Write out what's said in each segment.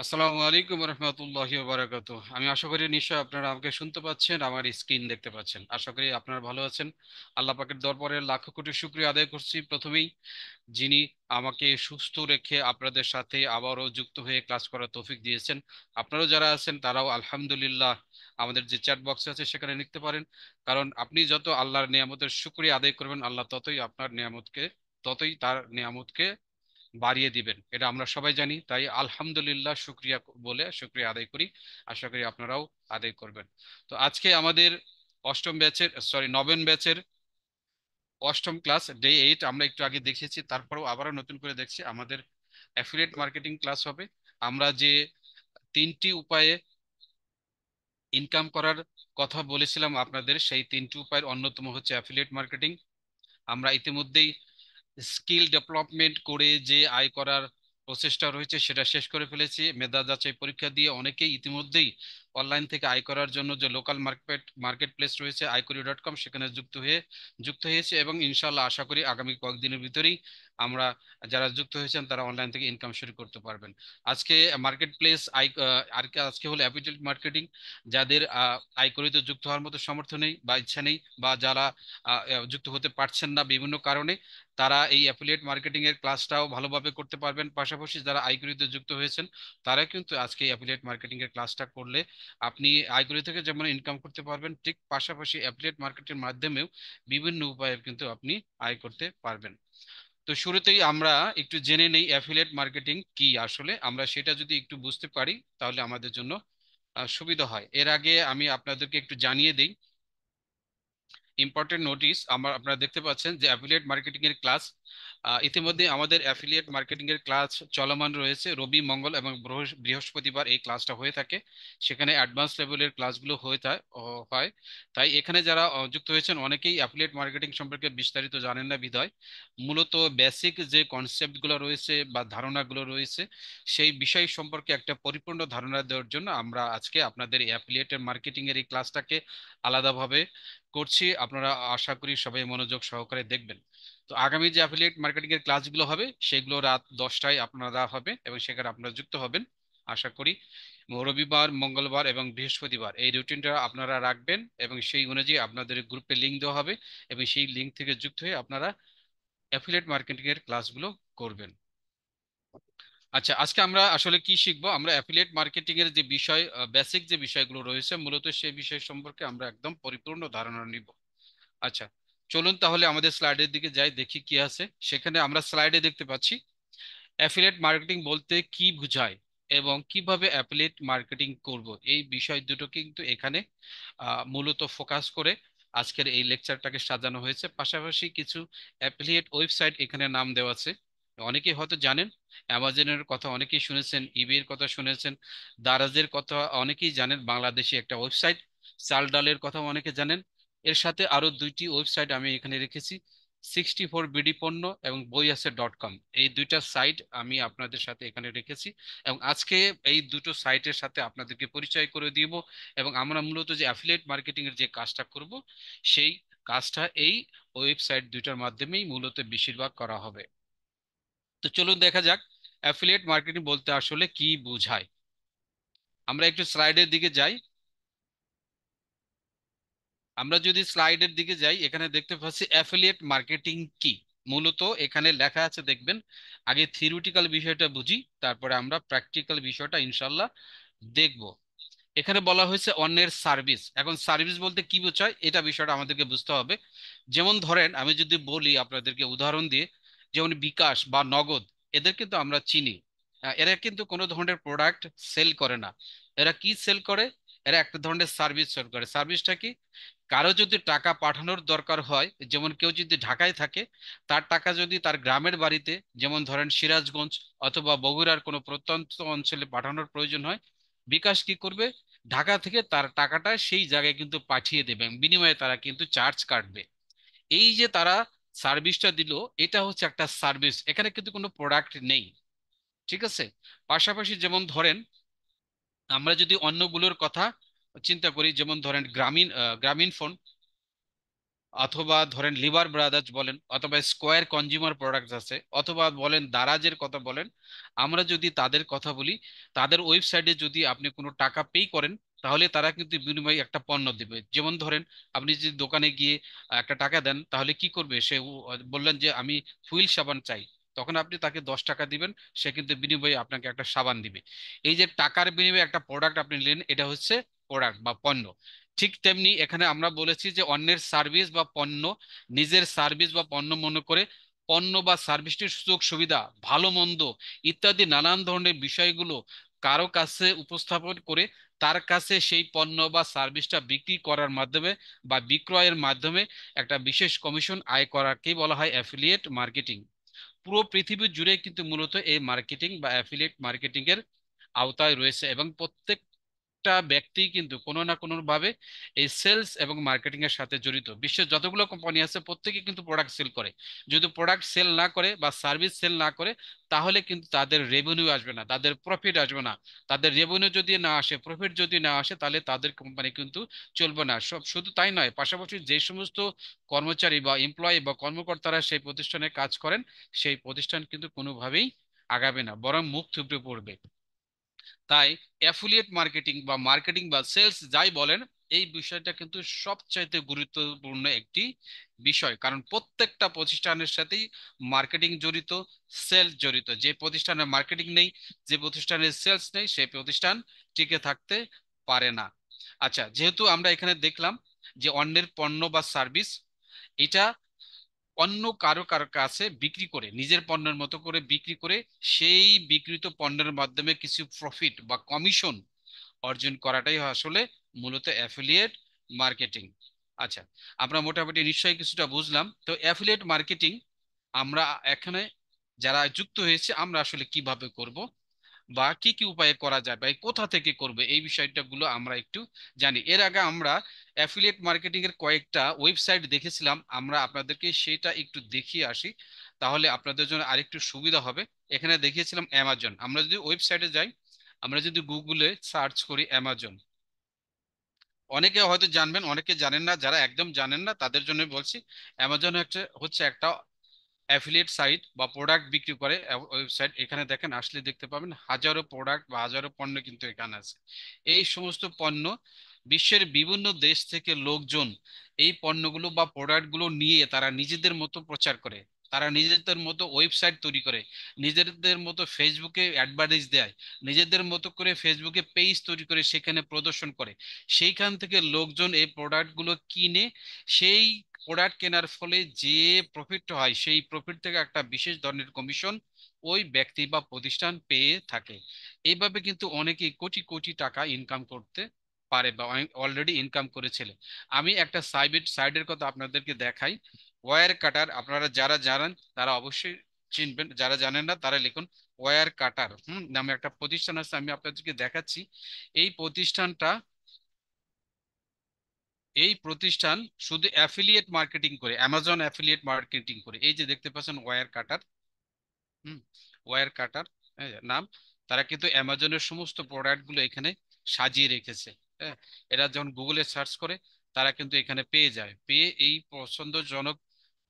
আসসালামু আলাইকুম রহমতুল্লাহি বারাকাতুহ। আমি আশা করি নিশ্চয় আপনারা আমাকে শুনতে পাচ্ছেন, আমার স্ক্রিন দেখতে পাচ্ছেন। আশা করি আপনারা ভালো আছেন। আল্লাহ পাকের দরবারে লাখ কোটি শুকরিয়া আদায় করছি প্রথমেই, যিনি আমাকে সুস্থ রেখে আপনাদের সাথে আবারও যুক্ত হয়ে ক্লাস করার তৌফিক দিয়েছেন। আপনারাও যারা আছেন তারাও আলহামদুলিল্লাহ আমাদের যে চ্যাট বক্স আছে সেখানে লিখতে পারেন। কারণ আপনি যত আল্লাহর নিয়ামতের শুকরিয়া আদায় করবেন, আল্লাহ ততই তার নিয়ামতকে বাড়িয়ে দিবেন, এটা আমরা সবাই জানি। তাই আলহামদুলিল্লাহ শুক্রিয়া বলে শুক্রিয়া আদায় করি। আশা করি আপনারাও আদায় করবেন। তো আজকে আমাদের নবম ব্যাচের অষ্টম ক্লাস ডে 8 আমরা একটু আগে দেখেছি, তারপরেও আবারও নতুন করে দেখছি আমাদের অ্যাফিলিয়েট মার্কেটিং ক্লাস হবে। আমরা যে তিনটি উপায়ে ইনকাম করার কথা বলেছিলাম আপনাদের, সেই তিনটি উপায়ের অন্যতম হচ্ছে অ্যাফিলিয়েট মার্কেটিং। আমরা ইতিমধ্যেই স্কিল ডেভেলপমেন্ট করে যে আয় করার প্রচেষ্টা রয়েছে সেটা শেষ করে ফেলেছি। মেধা যাচাই পরীক্ষা দিয়ে অনেকেই ইতিমধ্যেই অনলাইন থেকে আয় করার জন্য যে লোকাল মার্কেট প্লেস রয়েছে আইকরি.কম, সেখানে যুক্ত হয়েছে এবং ইনশাল্লাহ আশা করি আগামী কয়েকদিনের ভিতরেই আমরা, যারা যুক্ত হয়েছেন তারা অনলাইন থেকে ইনকাম শুরু করতে পারবেন। আজকে মার্কেট প্লেস আজকে হলো অ্যাফিলিয়েট মার্কেটিং। যাদের আইকরিতে যুক্ত হওয়ার মতো সামর্থ্য নেই বা ইচ্ছা নেই, বা যারা যুক্ত হতে পারছেন না বিভিন্ন কারণে, তারা এই অ্যাফিলিয়েট মার্কেটিং এর ক্লাসটাও ভালোভাবে করতে পারবেন। পাশাপাশি যারা আইকরিতে যুক্ত হয়েছেন তারা কিন্তু আজকে অ্যাফিলিয়েট মার্কেটিং এর ক্লাসটা করলে আপনি আইকরি থেকে যেমন ইনকাম করতে পারবেন, ঠিক পাশাপাশি অ্যাফিলিয়েট মার্কেটের মাধ্যমেও বিভিন্ন উপায়ে কিন্তু আপনি আয় করতে পারবেন। তো শুরুতেই আমরা একটু জেনে নেই অ্যাফিলিয়েট মার্কেটিং কি আসলে। আমরা সেটা যদি একটু বুঝতে পারি তাহলে আমাদের জন্য সুবিধা হয়। এর আগে আমি আপনাদেরকে একটু জানিয়ে দিই ইম্পর্টেন্ট নোটিস। আপনারা দেখতে পাচ্ছেন যে অ্যাফিলিয়েট মার্কেটিং এর ক্লাস ইতিমধ্যে আমাদের অ্যাফিলিয়েট মার্কেটিং এর ক্লাস চলমান রয়েছে। রবি, মঙ্গল এবং বৃহস্পতিবার এই ক্লাসটা হয়ে থাকে। সেখানে অ্যাডভান্স লেভেলের ক্লাসগুলো হয়। তাই এখানে যারা যুক্ত হয়েছেন অনেকেই অ্যাফিলিয়েট মার্কেটিং সম্পর্কে বিস্তারিত জানেন না বিধায় মূলত বেসিক যে কনসেপ্টগুলো রয়েছে বা ধারণাগুলো রয়েছে সেই বিষয় সম্পর্কে একটা পরিপূর্ণ ধারণা দেওয়ার জন্য আমরা আজকে আপনাদের অ্যাফিলিয়েট মার্কেটিং এর এই ক্লাসটাকে আলাদাভাবে করছি। আপনারা আশা করি সবাই মনোযোগ সহকারে দেখবেন। তো আগামী যে অ্যাফিলিয়েট মার্কেটিং এর ক্লাসগুলো হবে সেগুলো রাত 10টায় আপনারা হবে এবং সেখানে আপনারা যুক্ত হবেন আশা করি। রবিবার, মঙ্গলবার এবং বৃহস্পতিবার এই রুটিনটা আপনারা রাখবেন এবং সেই অনুযায়ী আপনাদের গ্রুপে লিংক দেওয়া হবে এবং সেই লিংক থেকে যুক্ত হয়ে আপনারা অ্যাফিলিয়েট মার্কেটিং এর ক্লাসগুলো করবেন। আচ্ছা, আজকে আমরা আসলে কি শিখবো? আমরা অ্যাফিলিয়েট মার্কেটিং এর যে বিষয়, বেসিক যে বিষয়গুলো রয়েছে মূলত সেই বিষয় সম্পর্কে আমরা একদম পরিপূর্ণ ধারণা নিব। আচ্ছা, চলুন তাহলে আমাদের স্লাইডের দিকে যাই, দেখি কি আছে সেখানে। আমরা স্লাইডে দেখতে পাচ্ছি অ্যাফিলিয়েট মার্কেটিং বলতে কি বোঝায় এবং কিভাবে অ্যাফিলিয়েট মার্কেটিং করব, এই বিষয় দুটো কিন্তু এখানে মূলত ফোকাস করে আজকের এই লেকচারটাকে সাজানো হয়েছে। পাশাপাশি কিছু অ্যাফিলিয়েট ওয়েবসাইট এখানে নাম দেওয়া আছে। অনেকেই হয়তো জানেন, অ্যামাজনের কথা অনেকেই শুনেছেন, ইবের কথা শুনেছেন, দারাজের কথা অনেকেই জানেন, বাংলাদেশি একটা ওয়েবসাইট। চাল ডালের কথা অনেকে জানেন। এর সাথে আরো দুইটি ওয়েবসাইট আমি এখানে রেখেছি, 64 বিডি পণ্য এবং বই আছে .com। এই দুইটা সাইট আমি আপনাদের সাথে এখানে রেখেছি এবং আজকে এই দুটো সাইটের সাথে আপনাদেরকে পরিচয় করে দিব এবং আমরা মূলত যে অ্যাফিলিয়েট মার্কেটিং এর যে কাজটা করব সেই কাজটা এই ওয়েবসাইট দুইটার মাধ্যমেই মূলত বেশিরভাগ করা হবে। তো চলুন দেখা যাক অ্যাফিলিয়েট মার্কেটিং বলতে আসলে কি বোঝায়। আমরা একটু স্লাইডের দিকে যাই। আমরা যদি স্লাইডের দিকে যাই এখানে দেখতে পাচ্ছি অ্যাফিলিয়েট মার্কেটিং কি। মূলত এখানে লেখা আছে দেখবেন, আগে থিওরিটিক্যাল বিষয়টা বুঝি, তারপরে আমরা প্র্যাকটিক্যাল বিষয়টা ইনশাল্লাহ দেখব। এখানে বলা হয়েছে অন্যের সার্ভিস। এখন সার্ভিস বলতে কি বোঝায় এটা বিষয়টা আমাদেরকে বুঝতে হবে। যেমন ধরেন আমি যদি বলি আপনাদেরকে উদাহরণ দিয়ে, যেমন বিকাশ বা নগদ, এদের কিন্তু আমরা চিনি। এরা কিন্তু কোনো ধরনের প্রোডাক্ট সেল করে না। এরা কি সেল করে? এরা একটা ধরনের সার্ভিস সেল করে। সার্ভিসটা কি? কারো যদি টাকা পাঠানোর দরকার হয়, যেমন কেউ যদি ঢাকায় থাকে, তার টাকা যদি তার গ্রামের বাড়িতে, যেমন ধরেন সিরাজগঞ্জ অথবা বগুড়ার কোনো প্রত্যন্ত অঞ্চলে পাঠানোর প্রয়োজন হয়, বিকাশ কি করবে? ঢাকা থেকে তার টাকাটা সেই জায়গায় কিন্তু পাঠিয়ে দেবে এবং বিনিময়ে তারা কিন্তু চার্জ কাটবে। এই যে তারা সার্ভিসটা দিল, এটা হচ্ছে একটা সার্ভিস, এখানে কিন্তু কোনো প্রোডাক্ট নেই। ঠিক আছে? পাশাপাশি যেমন ধরেন আমরা যদি অন্যগুলোর কথা চিন্তা করি, যেমন ধরেন গ্রামীণ ফোন। অথবা ধরেন লিভার ব্রাদার্স বলেন, অথবা স্কোয়ার কনজিউমার প্রোডাক্টস আছে, অথবা বলেন দারাজের কথা বলেন, আমরা যদি তাদের কথা বলি, তাদের ওয়েবসাইটে যদি আপনি কোনো টাকা পে করেন, তাহলে তারা কিন্তু বিনিময়ে একটা পণ্য দিবে। যেমন ধরেন আপনি যদি দোকানে গিয়ে একটা টাকা দেন, তাহলে কি করবে সে? বললেন যে আমি হুইল সাবান চাই, তখন আপনি তাকে 10 টাকা দিবেন, সে কিন্তু বিনিময়ে আপনাকে একটা সাবান দিবে। এই যে টাকার বিনিময়ে একটা প্রোডাক্ট আপনি নিলেন, এটা হচ্ছে প্রোডাক্ট বা পণ্য। ঠিক তেমনি এখানে আমরা বলেছি যে অন্যের সার্ভিস বা পণ্য নিজের সার্ভিস বা পণ্য মনে করে, পণ্য বা সার্ভিসটির সুযোগ সুবিধা, ভালো মন্দ ইত্যাদি নানান ধরনের বিষয়গুলো কারো কাছে উপস্থাপন করে তার কাছে সেই পণ্য বা সার্ভিসটা বিক্রি করার মাধ্যমে বা বিক্রয়ের মাধ্যমে একটা বিশেষ কমিশন আয় করাকেই বলা হয় অ্যাফিলিয়েট মার্কেটিং। পুরো পৃথিবী জুড়ে কিন্তু মূলত এই মার্কেটিং বা অ্যাফিলিয়েট মার্কেটিং এর আওতায় রয়েছে, এবং প্রত্যেকটা ব্যক্তি কিন্তু কোনো না কোনো ভাবে এই সেলস এবং মার্কেটিং এর সাথে জড়িত। বিশ্বের যতগুলো কোম্পানি আছে প্রত্যেকে কিন্তু প্রোডাক্ট সেল করে। যদি প্রোডাক্ট সেল না করে বা সার্ভিস সেল না করে, তাহলে কিন্তু তাদের রেভিনিউ আসবে না, তাদের প্রফিট আসবে না। তাদের রেভিনিউ যদি না আসে, প্রফিট যদি না আসে, তাহলে তাদের কোম্পানি কিন্তু চলবে না। সব শুধু তাই নয়, পাশাপাশি যে সমস্ত কর্মচারী বা এমপ্লয়ি বা কর্মকর্তারা সেই প্রতিষ্ঠানে কাজ করেন, সেই প্রতিষ্ঠান কিন্তু কোনোভাবেই আগাবে না, বরং মুখ থুবড়ে পড়বে। তাই অ্যাফিলিয়েট মার্কেটিং বা মার্কেটিং বা সেলস যাই বলেন, এই বিষয়টা কিন্তু সবচাইতে গুরুত্বপূর্ণ একটি বিষয়, কারণ প্রত্যেকটা প্রতিষ্ঠানের সাথেই মার্কেটিং জড়িত, সেলস জড়িত। যে প্রতিষ্ঠানের মার্কেটিং নেই, যে প্রতিষ্ঠানের সেলস নেই, সেই প্রতিষ্ঠান টিকে থাকতে পারে না। আচ্ছা, যেহেতু আমরা এখানে দেখলাম যে অন্যের পণ্য বা সার্ভিস, এটা অন্য কারো কারো কাছে বিক্রি করে, নিজের পণ্যের মতো করে বিক্রি করে সেই বিক্রিত পণ্যের মাধ্যমে কিছু প্রফিট বা কমিশন অর্জন করাটাই আসলে মূলত অ্যাফিলিয়েট মার্কেটিং। আচ্ছা, আমরা মোটামুটি নিশ্চয়ই কিছুটা বুঝলাম। তো অ্যাফিলিয়েট মার্কেটিং আমরা এখানে যারা যুক্ত হয়েছে, আমরা আসলে কিভাবে করব বা কি কি উপায়ে করা যায় বা কোথা থেকে করবে, এই বিষয়টা গুলো আমরা একটু জানি। এর আগে আমরা অ্যাফিলিয়েট মার্কেটিং এর কয়েকটা ওয়েবসাইট দেখেছিলাম, আমরা আপনাদেরকে সেটা একটু দেখিয়ে আসি, তাহলে আপনাদের জন্য আরেকটু সুবিধা হবে। এখানে দেখিয়েছিলাম অ্যামাজন। আমরা যদি ওয়েবসাইটে যাই, আমরা যদি গুগলে সার্চ করি অ্যামাজন, অনেকে হয়তো জানবেন, অনেকে জানেন না। যারা একদম জানেন না তাদের জন্য বলছি, অ্যামাজন হচ্ছে একটা অ্যাফিলিয়েট সাইট বা প্রোডাক্ট বিক্রি করে ওয়েবসাইট। এখানে দেখেন, আসলে দেখতে পাবেন হাজারো প্রোডাক্ট বা হাজারো পণ্য কিন্তু এখানে আছে। এই সমস্ত পণ্য বিশ্বের বিভিন্ন দেশ থেকে লোকজন এই পণ্যগুলো বা প্রোডাক্টগুলো নিয়ে তারা নিজেদের মতো প্রচার করে, তারা নিজেদের মতো ওয়েবসাইট তৈরি করে, নিজেদের মতো ফেসবুকে অ্যাডভার্টাইজ দেয়, নিজেদের মতো করে ফেসবুকে পেজ তৈরি করে সেখানে প্রদর্শন করে। সেইখান থেকে লোকজন এই প্রোডাক্টগুলো কিনে, সেই প্রোডাক্ট কেনার ফলে যে প্রফিট হয়, সেই প্রফিট থেকে একটা বিশেষ ধরনের কমিশন ওই ব্যক্তি বা প্রতিষ্ঠান পেয়ে থাকে। এইভাবে কিন্তু অনেকেই কোটি কোটি টাকা ইনকাম করতে পারে বা অলরেডি ইনকাম করেছিল। আমি একটা সাইডের কথা আপনাদেরকে দেখাই, ওয়্যার কাটার। আপনারা যারা জানেন তারা অবশ্যই চিনবেন, যারা জানেন না তারা লিখুন ওয়্যার কাটার নামে একটা প্রতিষ্ঠান আছে, আমি আপনাদেরকে দেখাচ্ছি। এই প্রতিষ্ঠানটা, এই প্রতিষ্ঠান শুধু অ্যাফিলিয়েট মার্কেটিং করে, অ্যামাজন অ্যাফিলিয়েট মার্কেটিং করে। এই যে দেখতে পাচ্ছেন ওয়্যার কাটার, হুম, ওয়্যার কাটার নাম। তারা কিন্তু অ্যামাজনের সমস্ত প্রোডাক্ট গুলো এখানে সাজিয়ে রেখেছে। হ্যাঁ, এরা যখন গুগলে সার্চ করে, তারা কিন্তু এখানে পেয়ে যায়, পেয়ে এই পছন্দজনক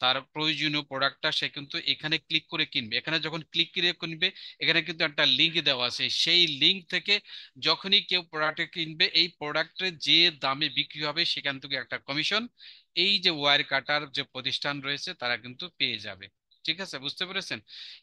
তার প্রয়োজনীয় প্রোডাক্টটা সে কিন্তু এখানে ক্লিক করে কিনবে। এখানে যখন ক্লিক করে কিনবে, এখানে কিন্তু একটা লিঙ্ক দেওয়া আছে, সেই লিঙ্ক থেকে যখনই কেউ প্রোডাক্ট কিনবে, এই প্রোডাক্টের যে দামে বিক্রি হবে সেখান থেকে একটা কমিশন এই যে ওয়্যার কাটার যে প্রতিষ্ঠান রয়েছে তারা কিন্তু পেয়ে যাবে। ঠিক আছে, বুঝতে পেরেছেন?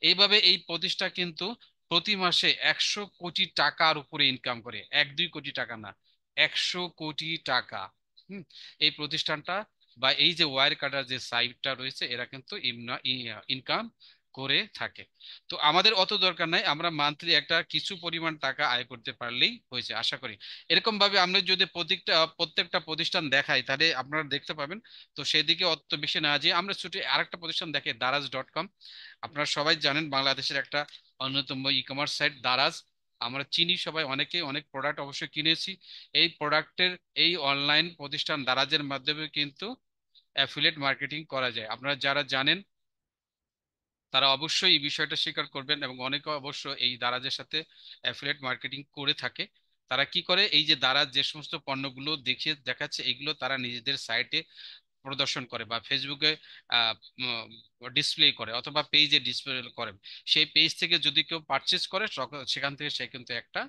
এইভাবে এই প্রতিষ্ঠান কিন্তু প্রতি মাসে 100 কোটি টাকার উপরে ইনকাম করে, 1-2 কোটি টাকা না, 100 কোটি টাকা। হুম, এই প্রতিষ্ঠানটা বা এই যে ওয়্যার কাটার যে সাইটটা রয়েছে, এরা কিন্তু ইনকাম করে থাকে। তো আমাদের অত দরকার নাই, আমরা মান্থলি একটা কিছু পরিমাণ টাকা আয় করতে পারলেই হয়েছে আশা করি। এরকম ভাবে আমরা যদি প্রত্যেকটা প্রতিষ্ঠান দেখাই, তাহলে আপনারা দেখতে পাবেন। তো সেদিকে অত বেশি না যেয়ে আমরা ছুটে আরেকটা প্রতিষ্ঠান দেখে, দারাজ.com। আপনারা সবাই জানেন বাংলাদেশের একটা অন্যতম ই কমার্স সাইট দারাজ। আমরা চিনি সবাই, অনেকে অনেক প্রোডাক্ট অবশ্যই কিনেছি। এই প্রোডাক্টের এই অনলাইন প্রতিষ্ঠান দারাজের মাধ্যমে কিন্তু অ্যাফিলিয়েট মার্কেটিং করা যায়। আপনারা যারা জানেন তারা অবশ্যই এই বিষয়টা স্বীকার করবেন, এবং অনেকে অবশ্য এই দারাজের সাথে অ্যাফিলিয়েট মার্কেটিং করে থাকে। তারা কি করে, এই যে দারাজ যে সমস্ত পণ্যগুলো দেখাচ্ছে, এগুলো তারা নিজেদের সাইটে প্রদর্শন করে বা ফেসবুকে ডিসপ্লে করে অথবা পেজে ডিসপ্লে করে, সেই পেজ থেকে যদি কেউ পারচেস করে সেখান থেকে সে কিন্তু একটা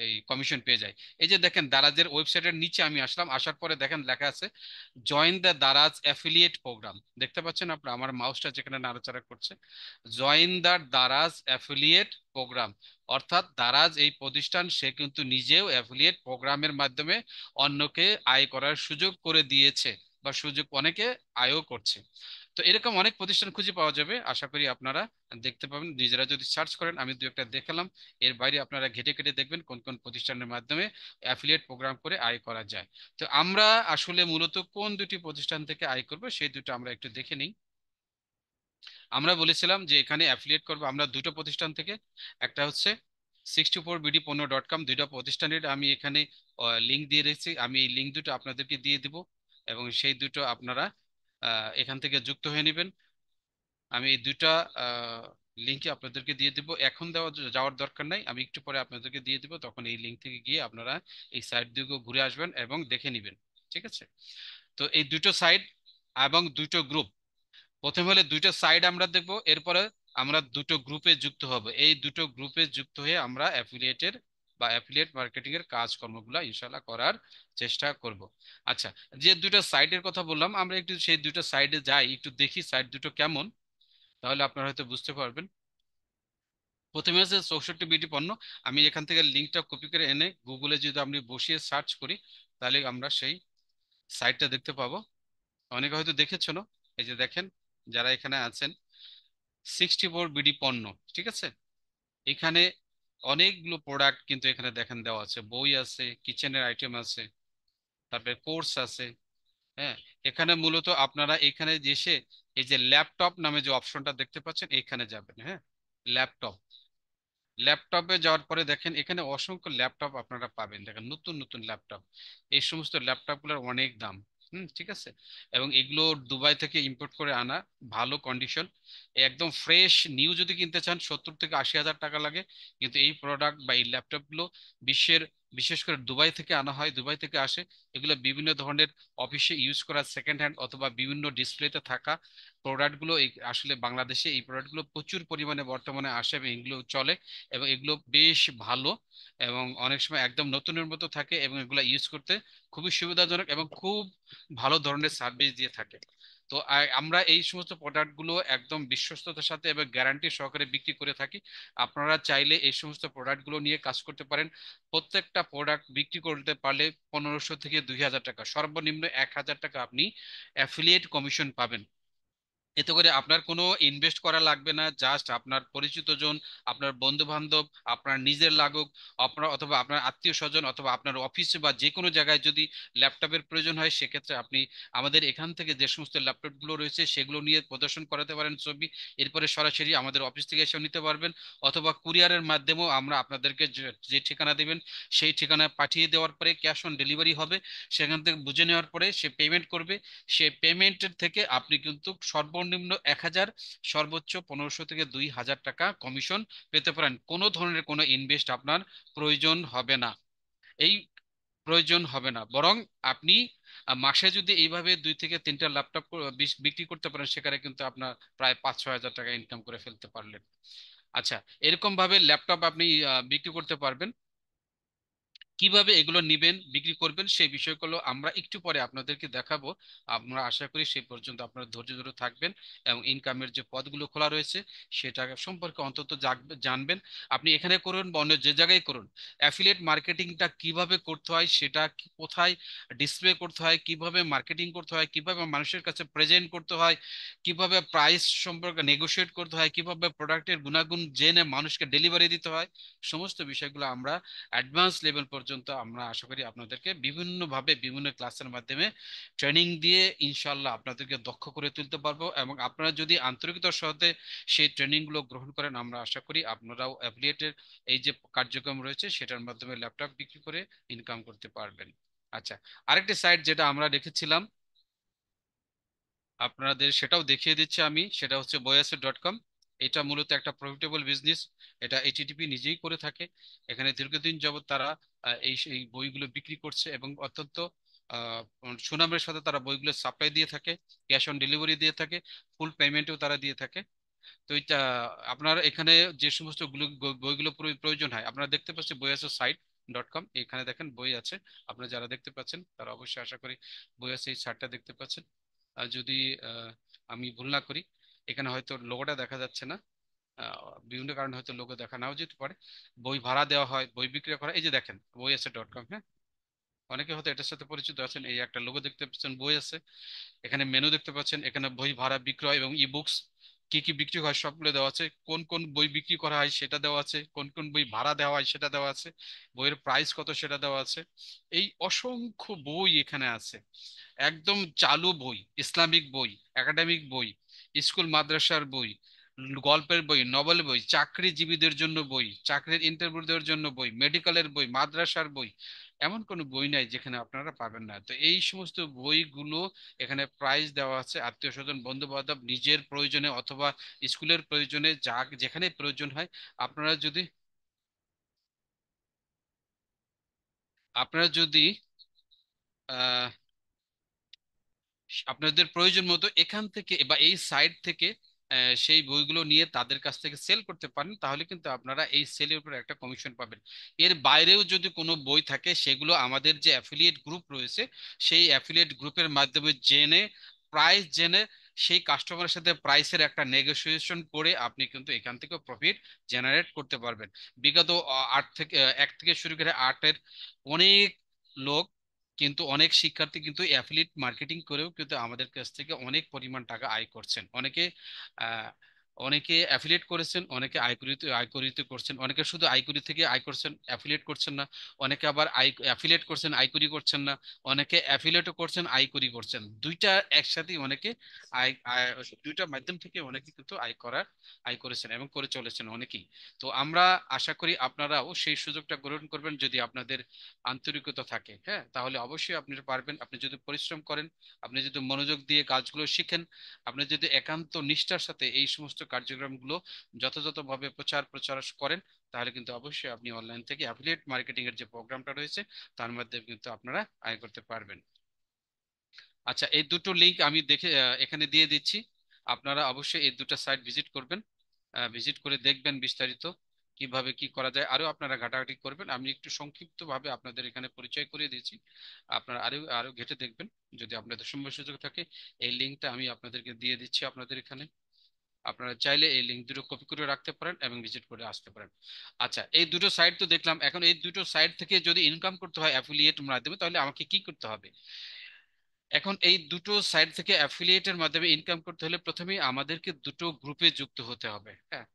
এই কমিশন পেয়ে যায়। এই যে দেখেন দারাজের ওয়েবসাইটের নিচে আমি আসলাম, আসার পরে দেখেন লেখা আছে join the Daraz affiliate programme. দেখতে পাচ্ছেন আপনার আমার মাউসটা যেখানে নাড়াচাড়া করছে, join the Daraz affiliate programme. অর্থাৎ দারাজ এই প্রতিষ্ঠান সে কিন্তু নিজেও অ্যাফিলিয়েট প্রোগ্রামের মাধ্যমে অন্যকে আয় করার সুযোগ করে দিয়েছে, বা সুযোগ অনেকে আয়ও করছে। তো এরকম অনেক প্রতিষ্ঠান খুঁজে পাওয়া যাবে, আশা করি আপনারা দেখতে পাবেন নিজেরা যদি সার্চ করেন। আমি দু একটা দেখালাম, এর বাইরে আপনারা ঘেটে ঘেটে দেখবেন কোন কোন প্রতিষ্ঠানের মাধ্যমে অ্যাফিলিয়েট প্রোগ্রাম করে আয় করা যায়। তো আমরা আসলে মূলত কোন দুটি প্রতিষ্ঠান থেকে আয় করব সেই দুটো আমরা একটু দেখে নিই। আমরা বলেছিলাম যে এখানে অ্যাফিলিয়েট করবো আমরা দুটো প্রতিষ্ঠান থেকে। একটা হচ্ছে 64bdpণ্য.com, দুইটা প্রতিষ্ঠানের আমি এখানে লিঙ্ক দিয়ে রেখেছি, আমি এই লিঙ্ক দুটো আপনাদেরকে দিয়ে দিব এবং সেই দুটো আপনারা এখান থেকে যুক্ত হয়ে নেবেন। আমি এই দুটা লিঙ্কই আপনাদেরকে দিয়ে দিব, এখন যাওয়ার দরকার নাই, আমি একটু পরে আপনাদেরকে দিয়ে দিব, তখন এই লিঙ্ক থেকে গিয়ে আপনারা এই সাইট দিকে ঘুরে আসবেন এবং দেখে নেবেন। ঠিক আছে? তো এই দুটো সাইট এবং দুটো গ্রুপ, প্রথমে হলে দুইটা সাইড আমরা দেখব, এরপরে আমরা দুটো গ্রুপে যুক্ত হব, এই দুটো গ্রুপে যুক্ত হয়ে আমরা অ্যাফিলিয়েটের বা অ্যাফিলিয়েট মার্কেটিং এর কাজকর্মগুলো ইনশাল্লাহ করার চেষ্টা করব। আচ্ছা, যে দুটো সাইডের কথা বললাম, আমরা একটু সেই দুটো সাইডে যাই, একটু দেখি সাইট দুটো কেমন, তাহলে আপনারা হয়তো বুঝতে পারবেন। প্রথমে আছে 64 বিডি পণ্য। আমি এখান থেকে লিঙ্কটা কপি করে এনে গুগলে যদি আমি বসিয়ে সার্চ করি, তাহলে আমরা সেই সাইটটা দেখতে পাবো। অনেকে হয়তো দেখেছো না, এই যে দেখেন যারা এখানে আছেন 64 বিডি পণ্য। ঠিক আছে? এখানে অনেকগুলো প্রোডাক্ট কিন্তু এখানে দেখেন দেওয়া আছে, বই আছে, কিচেনের আইটেম আছে, তারপরে কোর্স আছে। হ্যাঁ, এখানে মূলত আপনারা এখানে এসে এই যে ল্যাপটপ নামে যে অপশনটা দেখতে পাচ্ছেন এখানে যাবেন। হ্যাঁ, ল্যাপটপ, ল্যাপটপে যাওয়ার পরে দেখেন এখানে অসংখ্য ল্যাপটপ আপনারা পাবেন, দেখেন নতুন নতুন ল্যাপটপ। এই সমস্ত ল্যাপটপগুলোর অনেক দাম। ঠিক আছে? এবং এগুলো দুবাই থেকে ইম্পোর্ট করে আনা, ভালো কন্ডিশন, একদম ফ্রেশ নিউ যদি কিনতে চান 70 থেকে 80 হাজার টাকা লাগে। কিন্তু এই প্রোডাক্ট বা এই ল্যাপটপগুলো বিশ্বের, বিশেষ করে দুবাই থেকে আনা হয়, দুবাই থেকে আসে। এগুলো বিভিন্ন ধরনের অফিসে ইউজ করা সেকেন্ড হ্যান্ড অথবা বিভিন্ন ডিসপ্লেতে থাকা প্রোডাক্টগুলো আসলে বাংলাদেশে এই প্রোডাক্টগুলো প্রচুর পরিমাণে বর্তমানে আসে এবং এগুলো চলে, এবং এগুলো বেশ ভালো এবং অনেক সময় একদম নতুনের মতো থাকে, এবং এগুলো ইউজ করতে খুবই সুবিধাজনক এবং খুব ভালো ধরনের সার্ভিস দিয়ে থাকে। তো আমরা এই সমস্ত প্রোডাক্টগুলো একদম বিশ্বস্ততার সাথে এবং গ্যারান্টি সহকারে বিক্রি করে থাকি। আপনারা চাইলে এই সমস্ত প্রোডাক্টগুলো নিয়ে কাজ করতে পারেন। প্রত্যেকটা প্রোডাক্ট বিক্রি করতে পারলে 1500 থেকে 2000 টাকা, সর্বনিম্ন 1000 টাকা আপনি অ্যাফিলিয়েট কমিশন পাবেন। এতে করে আপনার কোনো ইনভেস্ট করা লাগবে না, জাস্ট আপনার পরিচিত জন, আপনার বন্ধু বান্ধব, আপনার নিজের লাগুক, আপনার অথবা আপনার আত্মীয় স্বজন অথবা আপনার অফিসে বা যে কোনো জায়গায় যদি ল্যাপটপের প্রয়োজন হয়, সেক্ষেত্রে আপনি আমাদের এখান থেকে যে সমস্ত ল্যাপটপগুলো রয়েছে সেগুলো নিয়ে প্রদর্শন করাতে পারেন ছবি, এরপরে সরাসরি আমাদের অফিস থেকে এসেও নিতে পারবেন, অথবা কুরিয়ারের মাধ্যমেও আমরা আপনাদেরকে যে যে ঠিকানা দেবেন সেই ঠিকানায় পাঠিয়ে দেওয়ার পরে ক্যাশ অন ডেলিভারি হবে। সেখান থেকে বুঝে নেওয়ার পরে সে পেমেন্ট করবে, সেই পেমেন্টের থেকে আপনি কিন্তু সর্বনিম্ন 1000, সর্বোচ্চ 1500 থেকে 2000 টাকা কমিশন পেতে পারেন। কোনো ধরনের কোনো ইনভেস্ট আপনার প্রয়োজন হবে না। এই প্রয়োজন হবে না, বরং আপনি মাসে যদি এইভাবে 2 থেকে 3টা ল্যাপটপ বিক্রি করতে পারেন, সেখানে কিন্তু আপনার প্রায় 5-6 হাজার টাকা ইনকাম করে ফেলতে পারলেন। আচ্ছা, এরকম ভাবে ল্যাপটপ আপনি বিক্রি করতে পারবেন। কিভাবে এগুলো নিবেন, বিক্রি করবেন, সেই বিষয়গুলো আমরা একটু পরে আপনাদেরকে দেখাবো। আমরা আশা করি সেই পর্যন্ত আপনারা ধৈর্য ধরে থাকবেন এবং ইনকামের যে পথগুলো খোলা রয়েছে সেটা সম্পর্কে অন্তত জানবেন। আপনি এখানে করুন বা অন্য যে জায়গায় করুন, অ্যাফিলিয়েট মার্কেটিংটা কিভাবে করতে হয়, সেটা কোথায় ডিসপ্লে করতে হয়, কিভাবে মার্কেটিং করতে হয়, কিভাবে মানুষের কাছে প্রেজেন্ট করতে হয়, কিভাবে প্রাইস সম্পর্কে নেগোশিয়েট করতে হয়, কিভাবে প্রোডাক্টের গুণাগুণ জেনে মানুষকে ডেলিভারি দিতে হয়, সমস্ত বিষয়গুলো আমরা অ্যাডভান্স লেভেল পর্যন্ত আমরা আশা করি আপনাদেরকে বিভিন্নভাবে বিভিন্ন ক্লাসের মাধ্যমে ট্রেনিং দিয়ে ইনশাল্লাহ আপনাদেরকে দক্ষ করে তুলতে পারবো। এবং আপনারা যদি আন্তরিকতার সাথে সেই ট্রেনিংগুলো গ্রহণ করেন, আমরা আশা করি আপনারাও অ্যাফিলিয়েটের এই যে কার্যক্রম রয়েছে সেটার মাধ্যমে ল্যাপটপ বিক্রি করে ইনকাম করতে পারবেন। আচ্ছা, আরেকটি সাইট যেটা আমরা রেখেছিলাম আপনাদের, সেটাও দেখিয়ে দিচ্ছি আমি, সেটা হচ্ছে বয়াসে.com। এটা মূলত একটা প্রফিটেবল বিজনেস, এটা এইচটিপি নিজেই করে থাকে। এখানে দীর্ঘদিন যাবত তারা এই বইগুলো বিক্রি করছে এবং অত্যন্ত আহ, সুনামের সাথে তারা বইগুলো সাপ্লাই দিয়ে থাকে, ক্যাশ অন ডেলিভারি দিয়ে থাকে, ফুল পেমেন্টও তারা দিয়ে থাকে। তো এটা আপনার এখানে যে সমস্ত বইগুলো প্রয়োজন হয়, আপনারা দেখতে পাচ্ছেন বই আছে সাইট.কম, এখানে দেখেন বই আছে। আপনারা যারা দেখতে পাচ্ছেন তারা অবশ্যই আশা করি বই আছে, এই সাইটটা দেখতে পাচ্ছেন। আর যদি আহ, আমি ভুল না করি, এখানে হয়তো লোগোটা দেখা যাচ্ছে না, বিভিন্ন কারণে হয়তো লোগো দেখা নাও যেতে পারে। বই ভাড়া দেওয়া হয়, বই বিক্রি করা, এই যে দেখেন বই আছে .com, হ্যাঁ, অনেকে হয়তো এটার সাথে পরিচিত আছেন। এই একটা লোগো দেখতে পাচ্ছেন, বই আছে, এখানে মেনু দেখতে পাচ্ছেন, এখানে বই ভাড়া বিক্রয় এবং ই বুকস কি কি বিক্রি হয় সবগুলো দেওয়া আছে, কোন কোন বই বিক্রি করা হয় সেটা দেওয়া আছে, কোন কোন বই ভাড়া দেওয়া হয় সেটা দেওয়া আছে, বইয়ের প্রাইস কত সেটা দেওয়া আছে। এই অসংখ্য বই এখানে আছে, একদম চালু বই, ইসলামিক বই, একাডেমিক বই, স্কুল মাদ্রাসার বই, গল্পের বই, নভেল বই, চাকরিজীবীদের জন্য বই, চাকরির ইন্টারভিউ দেওয়ার জন্য বই, মেডিকেলের বই, মাদ্রাসার বই, এমন কোনো বই নাই যেখানে আপনারা পাবেন না। তো এই সমস্ত বইগুলো এখানে প্রাইস দেওয়া আছে, আত্মীয় স্বজন বন্ধু বান্ধব নিজের প্রয়োজনে অথবা স্কুলের প্রয়োজনে, যা যেখানে প্রয়োজন হয়, আপনারা যদি আপনারা যদি আপনাদের প্রয়োজন মতো এখান থেকে বা এই সাইট থেকে সেই বইগুলো নিয়ে তাদের কাছ থেকে সেল করতে পারেন, তাহলে কিন্তু আপনারা এই সেলের উপর একটা কমিশন পাবেন। এর বাইরেও যদি কোনো বই থাকে, সেগুলো আমাদের যে অ্যাফিলিয়েট গ্রুপ রয়েছে, সেই অ্যাফিলিয়েট গ্রুপের মাধ্যমে জেনে, প্রাইস জেনে, সেই কাস্টমারের সাথে প্রাইসের একটা নেগোসিয়েশন করে আপনি কিন্তু এখান থেকে প্রফিট জেনারেট করতে পারবেন। বিগত 1 থেকে শুরু করে 8-এর অনেক লোক, কিন্তু অনেক শিক্ষার্থী কিন্তু অ্যাফিলিয়েট মার্কেটিং করেও কিন্তু আমাদের কাছ থেকে অনেক পরিমাণ টাকা আয় করছেন। অনেকে আহ, অনেকে অ্যাফিলিয়েট করেছেন, অনেকে আয়করিতে করছেন, অনেকে শুধু আয়করি থেকে আয় করছেন, অ্যাফিলিয়েট করছেন না। অনেকে আবার অ্যাফিলিয়েট করছেন, আয়করি করছেন না। অনেকে অ্যাফিলিয়েটও করছেন, আয়করি করছেন, দুইটা একসাথেই অনেকে দুইটা মাধ্যম থেকে অনেকে কিন্তু আয় করেছেন এবং করে চলেছেন অনেকেই। তো আমরা আশা করি আপনারাও সেই সুযোগটা গ্রহণ করবেন, যদি আপনাদের আন্তরিকতা থাকে, হ্যাঁ, তাহলে অবশ্যই আপনি পারবেন। আপনি যদি পরিশ্রম করেন, আপনি যদি মনোযোগ দিয়ে কাজগুলো শিখেন, আপনি যদি একান্ত নিষ্ঠার সাথে এই সমস্ত কার্যক্রমগুলো যথাযথভাবে প্রচার করেন, তাহলে কিন্তু অবশ্যই আপনি অনলাইন থেকে অ্যাফিলিয়েট মার্কেটিং এর যে প্রোগ্রামটা রয়েছে তার মাধ্যমে কিন্তু আপনারা আয় করতে পারবেন। আচ্ছা, এই দুটো লিংক আমি দেখে এখানে দিয়ে দিচ্ছি। আপনারা অবশ্যই এই দুটো সাইট ভিজিট করবেন, ভিজিট করে দেখবেন বিস্তারিত কিভাবে কি করা যায়, আরো আপনারা ঘাটাঘাটি করবেন। আমি একটু সংক্ষিপ্ত ভাবে আপনাদের এখানে পরিচয় করিয়ে দিয়েছি, আপনারা আরো আরো ঘেটে দেখবেন। যদি আপনাদের সময় সুযোগ থাকে, এই লিঙ্কটা আমি আপনাদেরকে দিয়ে দিচ্ছি আপনাদের এখানে। আপনারা চাইলে এই লিঙ্ক দুটো কপি করে রাখতে পারেন এবং ভিজিট করে আসতে পারেন। আচ্ছা, এই দুটো সাইট তো দেখলাম, এখন এই দুটো সাইট থেকে যদি ইনকাম করতে হয় অ্যাফিলিয়েট মাধ্যমে, তাহলে আমাকে কি করতে হবে? এখন এই দুটো সাইট থেকে অ্যাফিলিয়েটের মাধ্যমে ইনকাম করতে হলে প্রথমেই আমাদেরকে দুটো গ্রুপে যুক্ত হতে হবে, হ্যাঁ।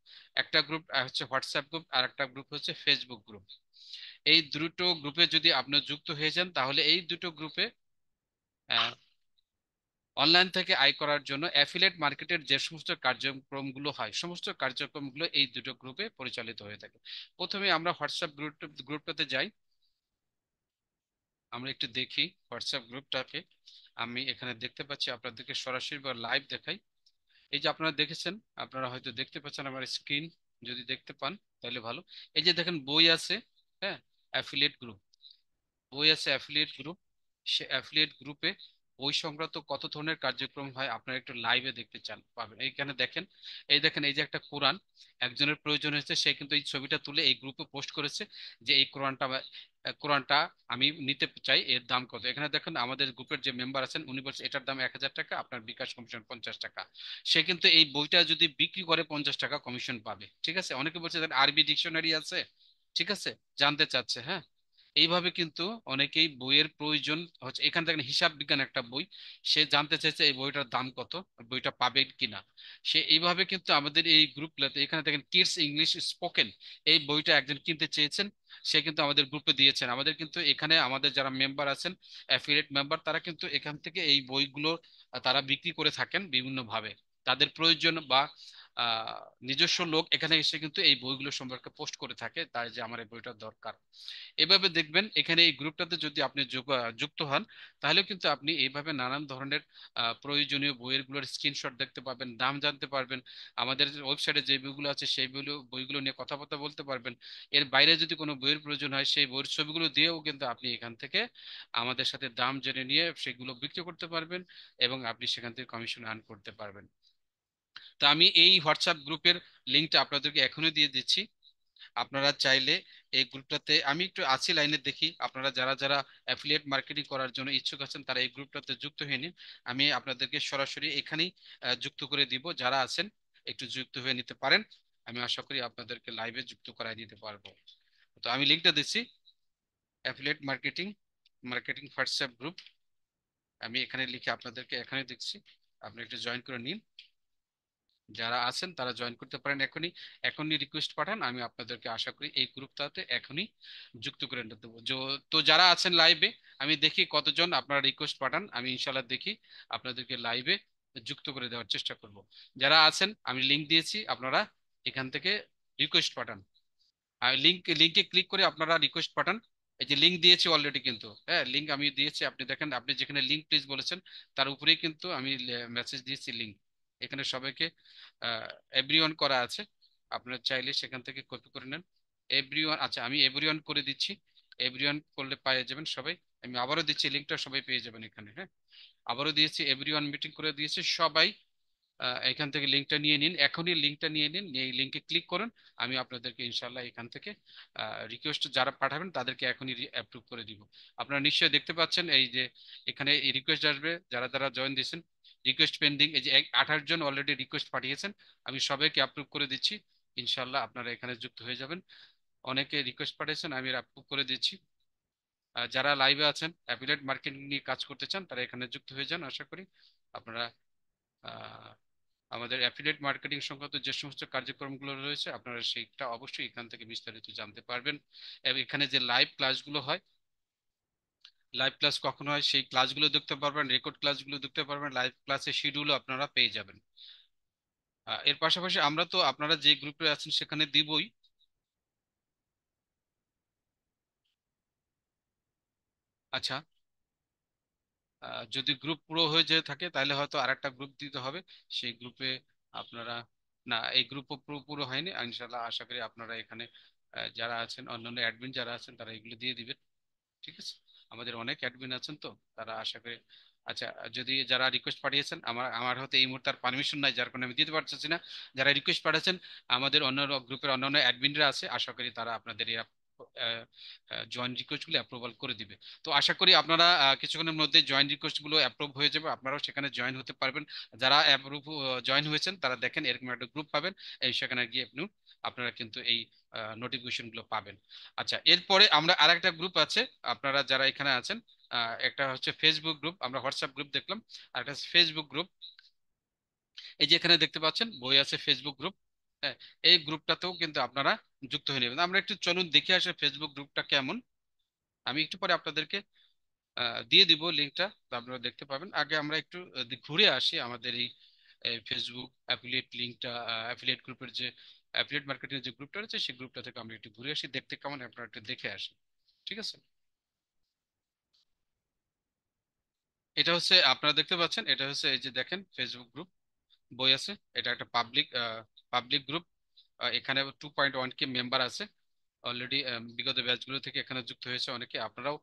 একটা গ্রুপ হচ্ছে হোয়াটসঅ্যাপ গ্রুপ, আর একটা গ্রুপ হচ্ছে ফেসবুক গ্রুপ। এই দুটো গ্রুপে যদি আপনি যুক্ত হয়ে যান, তাহলে এই দুটো গ্রুপে অনলাইন থেকে আয় করার জন্য অ্যাফিলিয়েট মার্কেটের যে সমস্ত কার্যক্রমগুলো হয়, সমস্ত কার্যক্রমগুলো এই দুটো গ্রুপে পরিচালিত হয়ে থাকে। প্রথমে আমরা হোয়াটসঅ্যাপ গ্রুপটাতে যাই, আমরা একটু দেখি হোয়াটসঅ্যাপ গ্রুপটাকে। আমি এখানে দেখতে পাচ্ছি, আপনাদেরকে সরাসরি বা লাইভ দেখাই। এই যে আপনারা দেখেছেন, আপনারা হয়তো দেখতে পাচ্ছেন আমার স্ক্রিন, যদি দেখতে পান তাহলে ভালো। এই যে দেখেন বই আছে, হ্যাঁ, অ্যাফিলিয়েট গ্রুপ, বই আছে অ্যাফিলিয়েট গ্রুপ। সে অ্যাফিলিয়েট গ্রুপে বই সংক্রান্ত কত ধরনের কার্যক্রম হয় আপনারা একটু লাইভে দেখতে চান পাবেন। এইখানে দেখেন, এই দেখেন, এই যে একটা কোরআন একজনের প্রয়োজন হয়েছে, সে কিন্তু এই ছবিটা তুলে এই গ্রুপে পোস্ট করেছে যে এই কোরআনটা আমি নিতে চাই, এর দাম কত। এখানে দেখেন আমাদের গ্রুপের যে মেম্বার আছেন উনি বলছে এটার দাম 1,000 টাকা, আপনার বিকাশ কমিশন 50 টাকা। সে কিন্তু এই বইটা যদি বিক্রি করে 50 টাকা কমিশন পাবে, ঠিক আছে। অনেকে বলছে যে আরবি ডিকশনারি আছে, ঠিক আছে, জানতে চাচ্ছে, হ্যাঁ। এইভাবে কিন্তু অনেকেই বইয়ের প্রয়োজন হচ্ছে। এখান থেকে হিসাব বিজ্ঞান একটা বই, সে জানতে চাইছে এই বইটার দাম কত, বইটা পাবে কিনা। সে এইভাবে কিন্তু আমাদের এই গ্রুপগুলোতে, এখানে দেখেন কিডস ইংলিশ স্পোকেন, এই বইটা একজন কিনতে চেয়েছেন, সে কিন্তু আমাদের গ্রুপে দিয়েছেন। আমাদের কিন্তু এখানে আমাদের যারা মেম্বার আছেন, অ্যাফিলিয়েট মেম্বার, তারা কিন্তু এখান থেকে এই বইগুলো তারা বিক্রি করে থাকেন বিভিন্ন ভাবে, তাদের প্রয়োজন বা আহ, নিজস্ব লোক এখানে এসে কিন্তু এই বইগুলো সম্পর্কে পোস্ট করে থাকে, তাই যে আমার এই বইটা দরকার। এভাবে দেখবেন এখানে এই গ্রুপটাতে যদি আপনি যুক্ত হন, তাহলে কিন্তু আপনি এইভাবে নানান ধরনের প্রয়োজনীয় বইয়ের গুলোর স্ক্রিনশট দেখতে পাবেন, দাম জানতে পারবেন, আমাদের ওয়েবসাইটে যে বইগুলো আছে সেই বইগুলো বইগুলো নিয়ে কথাবার্তা বলতে পারবেন। এর বাইরে যদি কোনো বইয়ের প্রয়োজন হয় সেই বইয়ের ছবিগুলো দিয়েও কিন্তু আপনি এখান থেকে আমাদের সাথে দাম জেনে নিয়ে সেগুলো বিক্রি করতে পারবেন, এবং আপনি সেখান থেকে কমিশন আর্ন করতে পারবেন। তো আমি এই হোয়াটসঅ্যাপ গ্রুপের লিঙ্কটা আপনাদেরকে এখনই দিয়ে দিচ্ছি। আপনারা চাইলে এই গ্রুপটাতে, আমি একটু আছি লাইনে, দেখি আপনারা যারা যারা অ্যাফিলিয়েট মার্কেটিং করার জন্য ইচ্ছুক আছেন তারা এই গ্রুপটাতে যুক্ত হয়ে নিন। আমি আপনাদেরকে সরাসরি এখানেই যুক্ত করে দিব, যারা আছেন একটু যুক্ত হয়ে নিতে পারেন। আমি আশা করি আপনাদেরকে লাইভে যুক্ত করাই দিতে পারবো। তো আমি লিঙ্কটা দিচ্ছি, affiliate marketing marketing WhatsApp group. আমি এখানে লিখে আপনাদেরকে এখানে দিচ্ছি, আপনি একটু জয়েন করে নিন। যারা আছেন তারা জয়েন করতে পারেন এখনই, এখনই রিকোয়েস্ট পাঠান, আমি আপনাদেরকে আশা করি এই গ্রুপটাতে এখনই যুক্ত করে দেবো। তো যারা আছেন লাইভে, আমি দেখি কতজন আপনারা রিকোয়েস্ট পাঠান, আমি ইনশাল্লাহ দেখি আপনাদেরকে লাইভে যুক্ত করে দেওয়ার চেষ্টা করব। যারা আছেন আমি লিংক দিয়েছি, আপনারা এখান থেকে রিকোয়েস্ট পাঠান। আর লিংকে ক্লিক করে আপনারা রিকোয়েস্ট পাঠান। এই যে লিংক দিয়েছি অলরেডি, কিন্তু হ্যাঁ লিংক আমি দিয়েছি, আপনি দেখেন, আপনি যেখানে লিংক প্লিজ বলেছেন তার উপরেই কিন্তু আমি মেসেজ দিয়েছি লিংক। এখানে সবাইকে এভরিওয়ান করা আছে, আপনারা চাইলে সেখান থেকে কপি করে নেন। এভরিওয়ান, আচ্ছা আমি এভরিওয়ান করে দিচ্ছি, এভরিওয়ান করলে পেয়ে যাবেন সবাই। আমি আবারও দিচ্ছি লিংকটা, সবাই পেয়ে যাবেন এখানে, হ্যাঁ আবারও দিয়েছি, এভরিওয়ান মিটিং করে দিয়েছি সবাই। এখান থেকে লিঙ্কটা নিয়ে নিন, এখনই লিঙ্কটা নিয়ে নিন, এই লিঙ্কে ক্লিক করুন। আমি আপনাদেরকে ইনশাল্লাহ এখান থেকে রিকোয়েস্ট যারা পাঠাবেন তাদেরকে এখনই অ্যাপ্রুভ করে দিব। আপনারা নিশ্চয়ই দেখতে পাচ্ছেন এই যে এখানে এই রিকোয়েস্ট আসবে, যারা যারা জয়েন দিয়েছেন রিকোয়েস্ট পেন্ডিং, এই যে 28 জন অলরেডি রিকোয়েস্ট পাঠিয়েছেন, আমি সবাইকে অ্যাপ্রুভ করে দিচ্ছি। ইনশাল্লাহ আপনারা এখানে যুক্ত হয়ে যাবেন। অনেকে রিকোয়েস্ট পাঠিয়েছেন, আমি অ্যাপ্রুভ করে দিচ্ছি। যারা লাইভে আছেন অ্যাফিলিয়েট মার্কেটিং নিয়ে কাজ করতে চান তারা এখানে যুক্ত হয়ে যান, আশা করি আপনারা আমাদের অ্যাফিলিয়েট মার্কেটিং সংক্রান্ত যে সমস্ত কার্যক্রমগুলো রয়েছে আপনারা সেইটা অবশ্যই এখান থেকে বিস্তারিত জানতে পারবেন। এবং এখানে যে লাইভ ক্লাসগুলো হয়, লাইভ ক্লাস কখন হয় সেই ক্লাসগুলো দেখতে পারবেন, রেকর্ড ক্লাসগুলো দেখতে পারবেন, লাইভ ক্লাসের শিডিউলও আপনারা পেয়ে যাবেন। এর পাশাপাশি আমরা তো আপনারা যে গ্রুপে আছেন সেখানে দিবই। আচ্ছা, যদি গ্রুপ পুরো হয়ে যেয়ে থাকে তাহলে হয়তো আরেকটা গ্রুপ দিতে হবে সেই গ্রুপে আপনারা, না এই গ্রুপও পুরো পুরো হয়নি, ইনশাল্লাহ আশা করি আপনারা এখানে যারা আছেন অন্যান্য অ্যাডমিন যারা আছেন তারা এগুলো দিয়ে দিবেন। ঠিক আছে, আমাদের অনেক অ্যাডমিন আছেন তো, তারা আশা করি। আচ্ছা, যদি যারা রিকোয়েস্ট পাঠিয়েছেন, আমার আমার হয়তো এই মুহূর্তে আর পারমিশন নাই যার কারণে আমি দিতে পারতেছি না। যারা রিকোয়েস্ট পাঠিয়েছেন আমাদের অন্য গ্রুপের অন্যান্য অ্যাডমিনরা আছে, আশা করি তারা আপনাদের এই জয়েন রিকোয়েস্ট গুলো অ্যাপ্রুভাল করে দিবে। তো আশা করি আপনারা কিছুক্ষণের মধ্যে জয়েন রিকোয়েস্ট গুলো অ্যাপ্রুভ হয়ে যাবে, আপনারাও সেখানে জয়েন হতে পারবেন। যারা অ্যাপ্রুভ জয়েন হয়েছেন তারা দেখেন এরকম একটা গ্রুপ পাবেন, এই সেখানে গিয়ে আপনারা কিন্তু এই নোটিফিকেশন গুলো পাবেন। আচ্ছা, এরপরে আমরা আরেকটা গ্রুপ আছে, আপনারা যারা এখানে আছেন, একটা হচ্ছে ফেসবুক গ্রুপ, আমরা হোয়াটসঅ্যাপ গ্রুপ দেখলাম, আর একটা ফেসবুক গ্রুপ। এই যে এখানে দেখতে পাচ্ছেন বই আছে ফেসবুক গ্রুপ, হ্যাঁ এই গ্রুপটাতেও কিন্তু আপনারা যুক্ত হয়ে নেবেন। আমরা একটু চলুন দেখে আসি ফেসবুক গ্রুপটা কেমন। আমি একটু পরে আপনাদেরকে দিয়ে দিব লিঙ্কটা, তো আপনারা দেখতে পাবেন। আগে আমরা একটু ঘুরে আসি আমাদের এই ফেসবুক অ্যাফিলিয়েট লিঙ্কটা, অ্যাফিলিয়েট গ্রুপের যে অ্যাফিলিয়েট মার্কেটিং যে গ্রুপটা রয়েছে সেই গ্রুপটা থেকে আমরা একটু ঘুরে আসি, দেখতে কেমন আপনারা একটু দেখে আসি। ঠিক আছে, এটা হচ্ছে আপনারা দেখতে পাচ্ছেন, এটা হচ্ছে এই যে দেখেন ফেসবুক গ্রুপ, বই আছে, এটা একটা পাবলিক পাবলিক গ্রুপ। এখানে 2.1 কে মেম্বার আছে অলরেডি, বিগত ব্যাচগুলো থেকে এখানে যুক্ত হয়েছে অনেকে, আপনারাও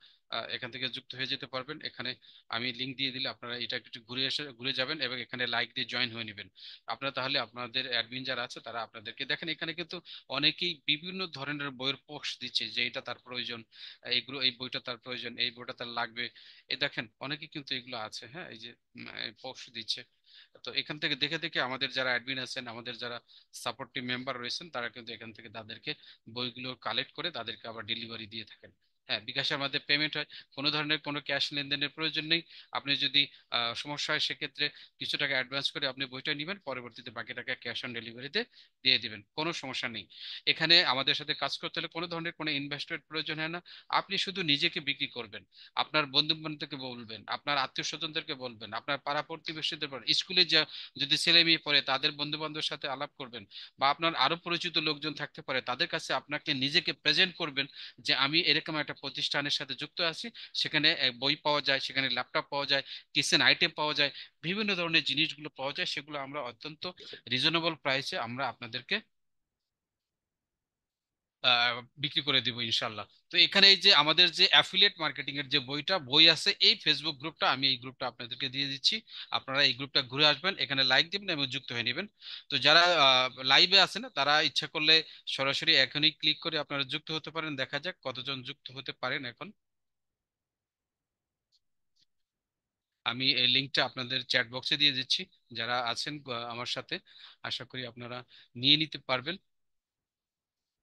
এখান থেকে যুক্ত হয়ে যেতে পারবেন। এখানে আমি লিংক দিয়ে দিলে আপনারা এটা একটু ঘুরে এসে ঘুরে যাবেন এবং এখানে লাইক দিয়ে জয়েন হয়ে নেবেন। আপনারা তাহলে আপনাদের অ্যাডমিন যারা আছে তারা আপনাদেরকে দেখেন, এখানে কিন্তু অনেকেই বিভিন্ন ধরনের বইয়ের পোস্ট দিচ্ছে যে এটা তার প্রয়োজন, এইগুলো এই বইটা তার প্রয়োজন, এই বইটা তার লাগবে। এই দেখেন অনেকে কিন্তু এগুলো আছে, হ্যাঁ এই যে পোস্ট দিচ্ছে। তো এখান থেকে দেখে দেখে আমাদের যারা অ্যাডমিন আছেন, আমাদের যারা সাপোর্টিভ মেম্বার রয়েছেন তারা কিন্তু এখান থেকে তাদেরকে বইগুলো কালেক্ট করে তাদেরকে আবার ডেলিভারি দিয়ে থাকেন। হ্যাঁ, বিকাশের মাধ্যমে পেমেন্ট হয়, কোনো ধরনের কোনো ক্যাশ লেনদেনের প্রয়োজন নেই। আপনি যদি সমস্যা হয় সেক্ষেত্রে কিছু টাকা অ্যাডভান্স করে আপনি বইটা নেবেন, পরবর্তীতে বাকি টাকা ক্যাশ অন ডেলিভারিতে দিয়ে দিবেন, কোনো সমস্যা নেই। এখানে আমাদের সাথে কাজ করতে হলে কোনো ধরনের কোনো ইনভেস্টমেন্ট প্রয়োজন হয় না। আপনি শুধু নিজেকে বিক্রি করবেন, আপনার বন্ধু বান্ধবকে বলবেন, আপনার আত্মীয় স্বজনদেরকে বলবেন, আপনার পাড়া প্রতিবেশীদের বলবেন, স্কুলে যা যদি ছেলে মেয়ে পড়ে তাদের বন্ধু বান্ধবের সাথে আলাপ করবেন, বা আপনার আরো পরিচিত লোকজন থাকতে পারে তাদের কাছে আপনাকে নিজেকে প্রেজেন্ট করবেন যে আমি এরকম একটা প্রতিষ্ঠানের সাথে যুক্ত আছি, সেখানে বই পাওয়া যায়, সেখানে ল্যাপটপ পাওয়া যায়, কিচেন আইটেম পাওয়া যায়, বিভিন্ন ধরনের জিনিসগুলো পাওয়া যায়, সেগুলো আমরা অত্যন্ত রিজনেবল প্রাইসে আমরা আপনাদেরকে আহ, বিক্রি করে দিব ইনশাল্লাহ। তো এখানে এই যে আমাদের যে অ্যাফিলিয়েট মার্কেটিং এর যে বই আছে, এই ফেসবুক গ্রুপটা, আমি এই গ্রুপটা আপনাদেরকে দিয়ে দিচ্ছি। আপনারা এই গ্রুপটা ঘুরে আসবেন, এখানে লাইক দিবেন এবং যুক্ত হয়ে নেবেন। তো যারা লাইভে আছেন তারা ইচ্ছা করলে সরাসরি এখনই ক্লিক করে আপনারা যুক্ত হতে পারেন। দেখা যাক কতজন যুক্ত হতে পারেন এখন। আমি এই লিঙ্কটা আপনাদের চ্যাট বক্সে দিয়ে দিচ্ছি। যারা আছেন আমার সাথে, আশা করি আপনারা নিয়ে নিতে পারবেন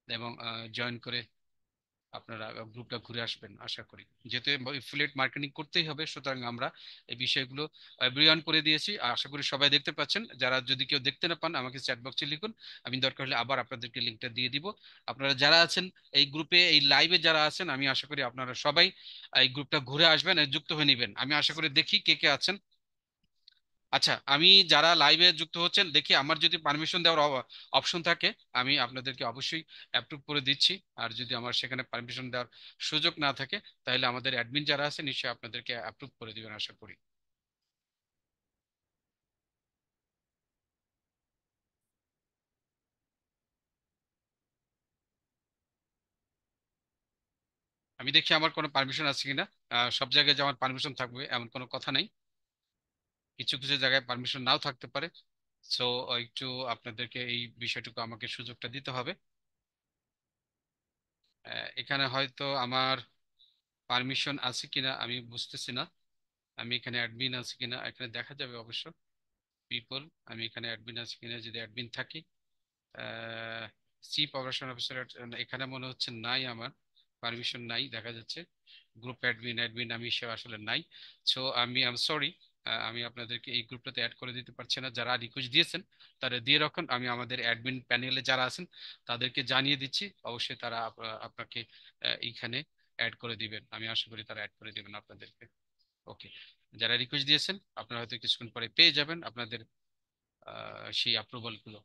এবং জয়েন করে আপনারা গ্রুপটা ঘুরে আসবেন আশা করি। যেহেতু এফিলিয়েট মার্কেটিং করতেই হবে, সুতরাং আমরা এই বিষয়গুলো ব্রিয়ান করে দিয়েছি। আশা করি সবাই দেখতে পাচ্ছেন। যারা যদি কেউ দেখতে না পান আমাকে চ্যাট বক্সে লিখুন, আমি দরকার হলে আবার আপনাদেরকে লিঙ্কটা দিয়ে দিব। আপনারা যারা আছেন এই গ্রুপে, এই লাইভে যারা আছেন, আমি আশা করি আপনারা সবাই এই গ্রুপটা ঘুরে আসবেন আর যুক্ত হয়ে নেবেন। আমি আশা করি দেখি কে কে আছেন। আচ্ছা, আমি যারা লাইভে যুক্ত হচ্ছেন দেখি, আমার যদি পারমিশন দেওয়ার অপশন থাকে আমি আপনাদেরকে অবশ্যই অ্যাপ্রুভ করে দিচ্ছি। আর যদি আমার সেখানে পারমিশন দেওয়ার সুযোগ না থাকে, তাহলে আমাদের অ্যাডমিন যারা আছে নিশ্চয়ই আপনাদেরকে অ্যাপ্রুভ করে দিবেন আশা করি। আমি দেখি আমার কোনো পারমিশন আছে কিনা। সব জায়গায় যে আমার পারমিশন থাকবে এমন কোনো কথা নেই, কিছু কিছু জায়গায় পারমিশন নাও থাকতে পারে। সো একটু আপনাদেরকে এই বিষয়টুকু আমাকে সুযোগটা দিতে হবে। এখানে হয়তো আমার পারমিশন আছে কিনা আমি বুঝতেছি না। আমি এখানে অ্যাডমিন আছে কিনা এখানে দেখা যাবে অবশ্য। পিপল, আমি এখানে অ্যাডমিন আছে কিনা, যদি অ্যাডমিন থাকি, চিফ অপারেশন অফিসার, এখানে মনে হচ্ছে নাই, আমার পারমিশন নাই দেখা যাচ্ছে। গ্রুপ অ্যাডমিন অ্যাডমিন আমি সে আসলে নাই। সো আই এম সরি, আমি আপনাদেরকে এই গ্রুপটাতে অ্যাড করে দিতে পারছি না। যারা রিকোয়েস্ট দিয়েছেন তারা দিয়ে রাখুন, আমি আমাদের অ্যাডমিন প্যানেলে যারা আছেন তাদেরকে জানিয়ে দিচ্ছি, অবশ্যই তারা আপনাকে এইখানে অ্যাড করে দিবেন। আমি আশা করি তারা অ্যাড করে দিবেন আপনাদেরকে। ওকে, যারা রিকোয়েস্ট দিয়েছেন আপনারা হয়তো কিছুক্ষণ পরে পেয়ে যাবেন আপনাদের সেই অ্যাপ্রুভাল গুলো।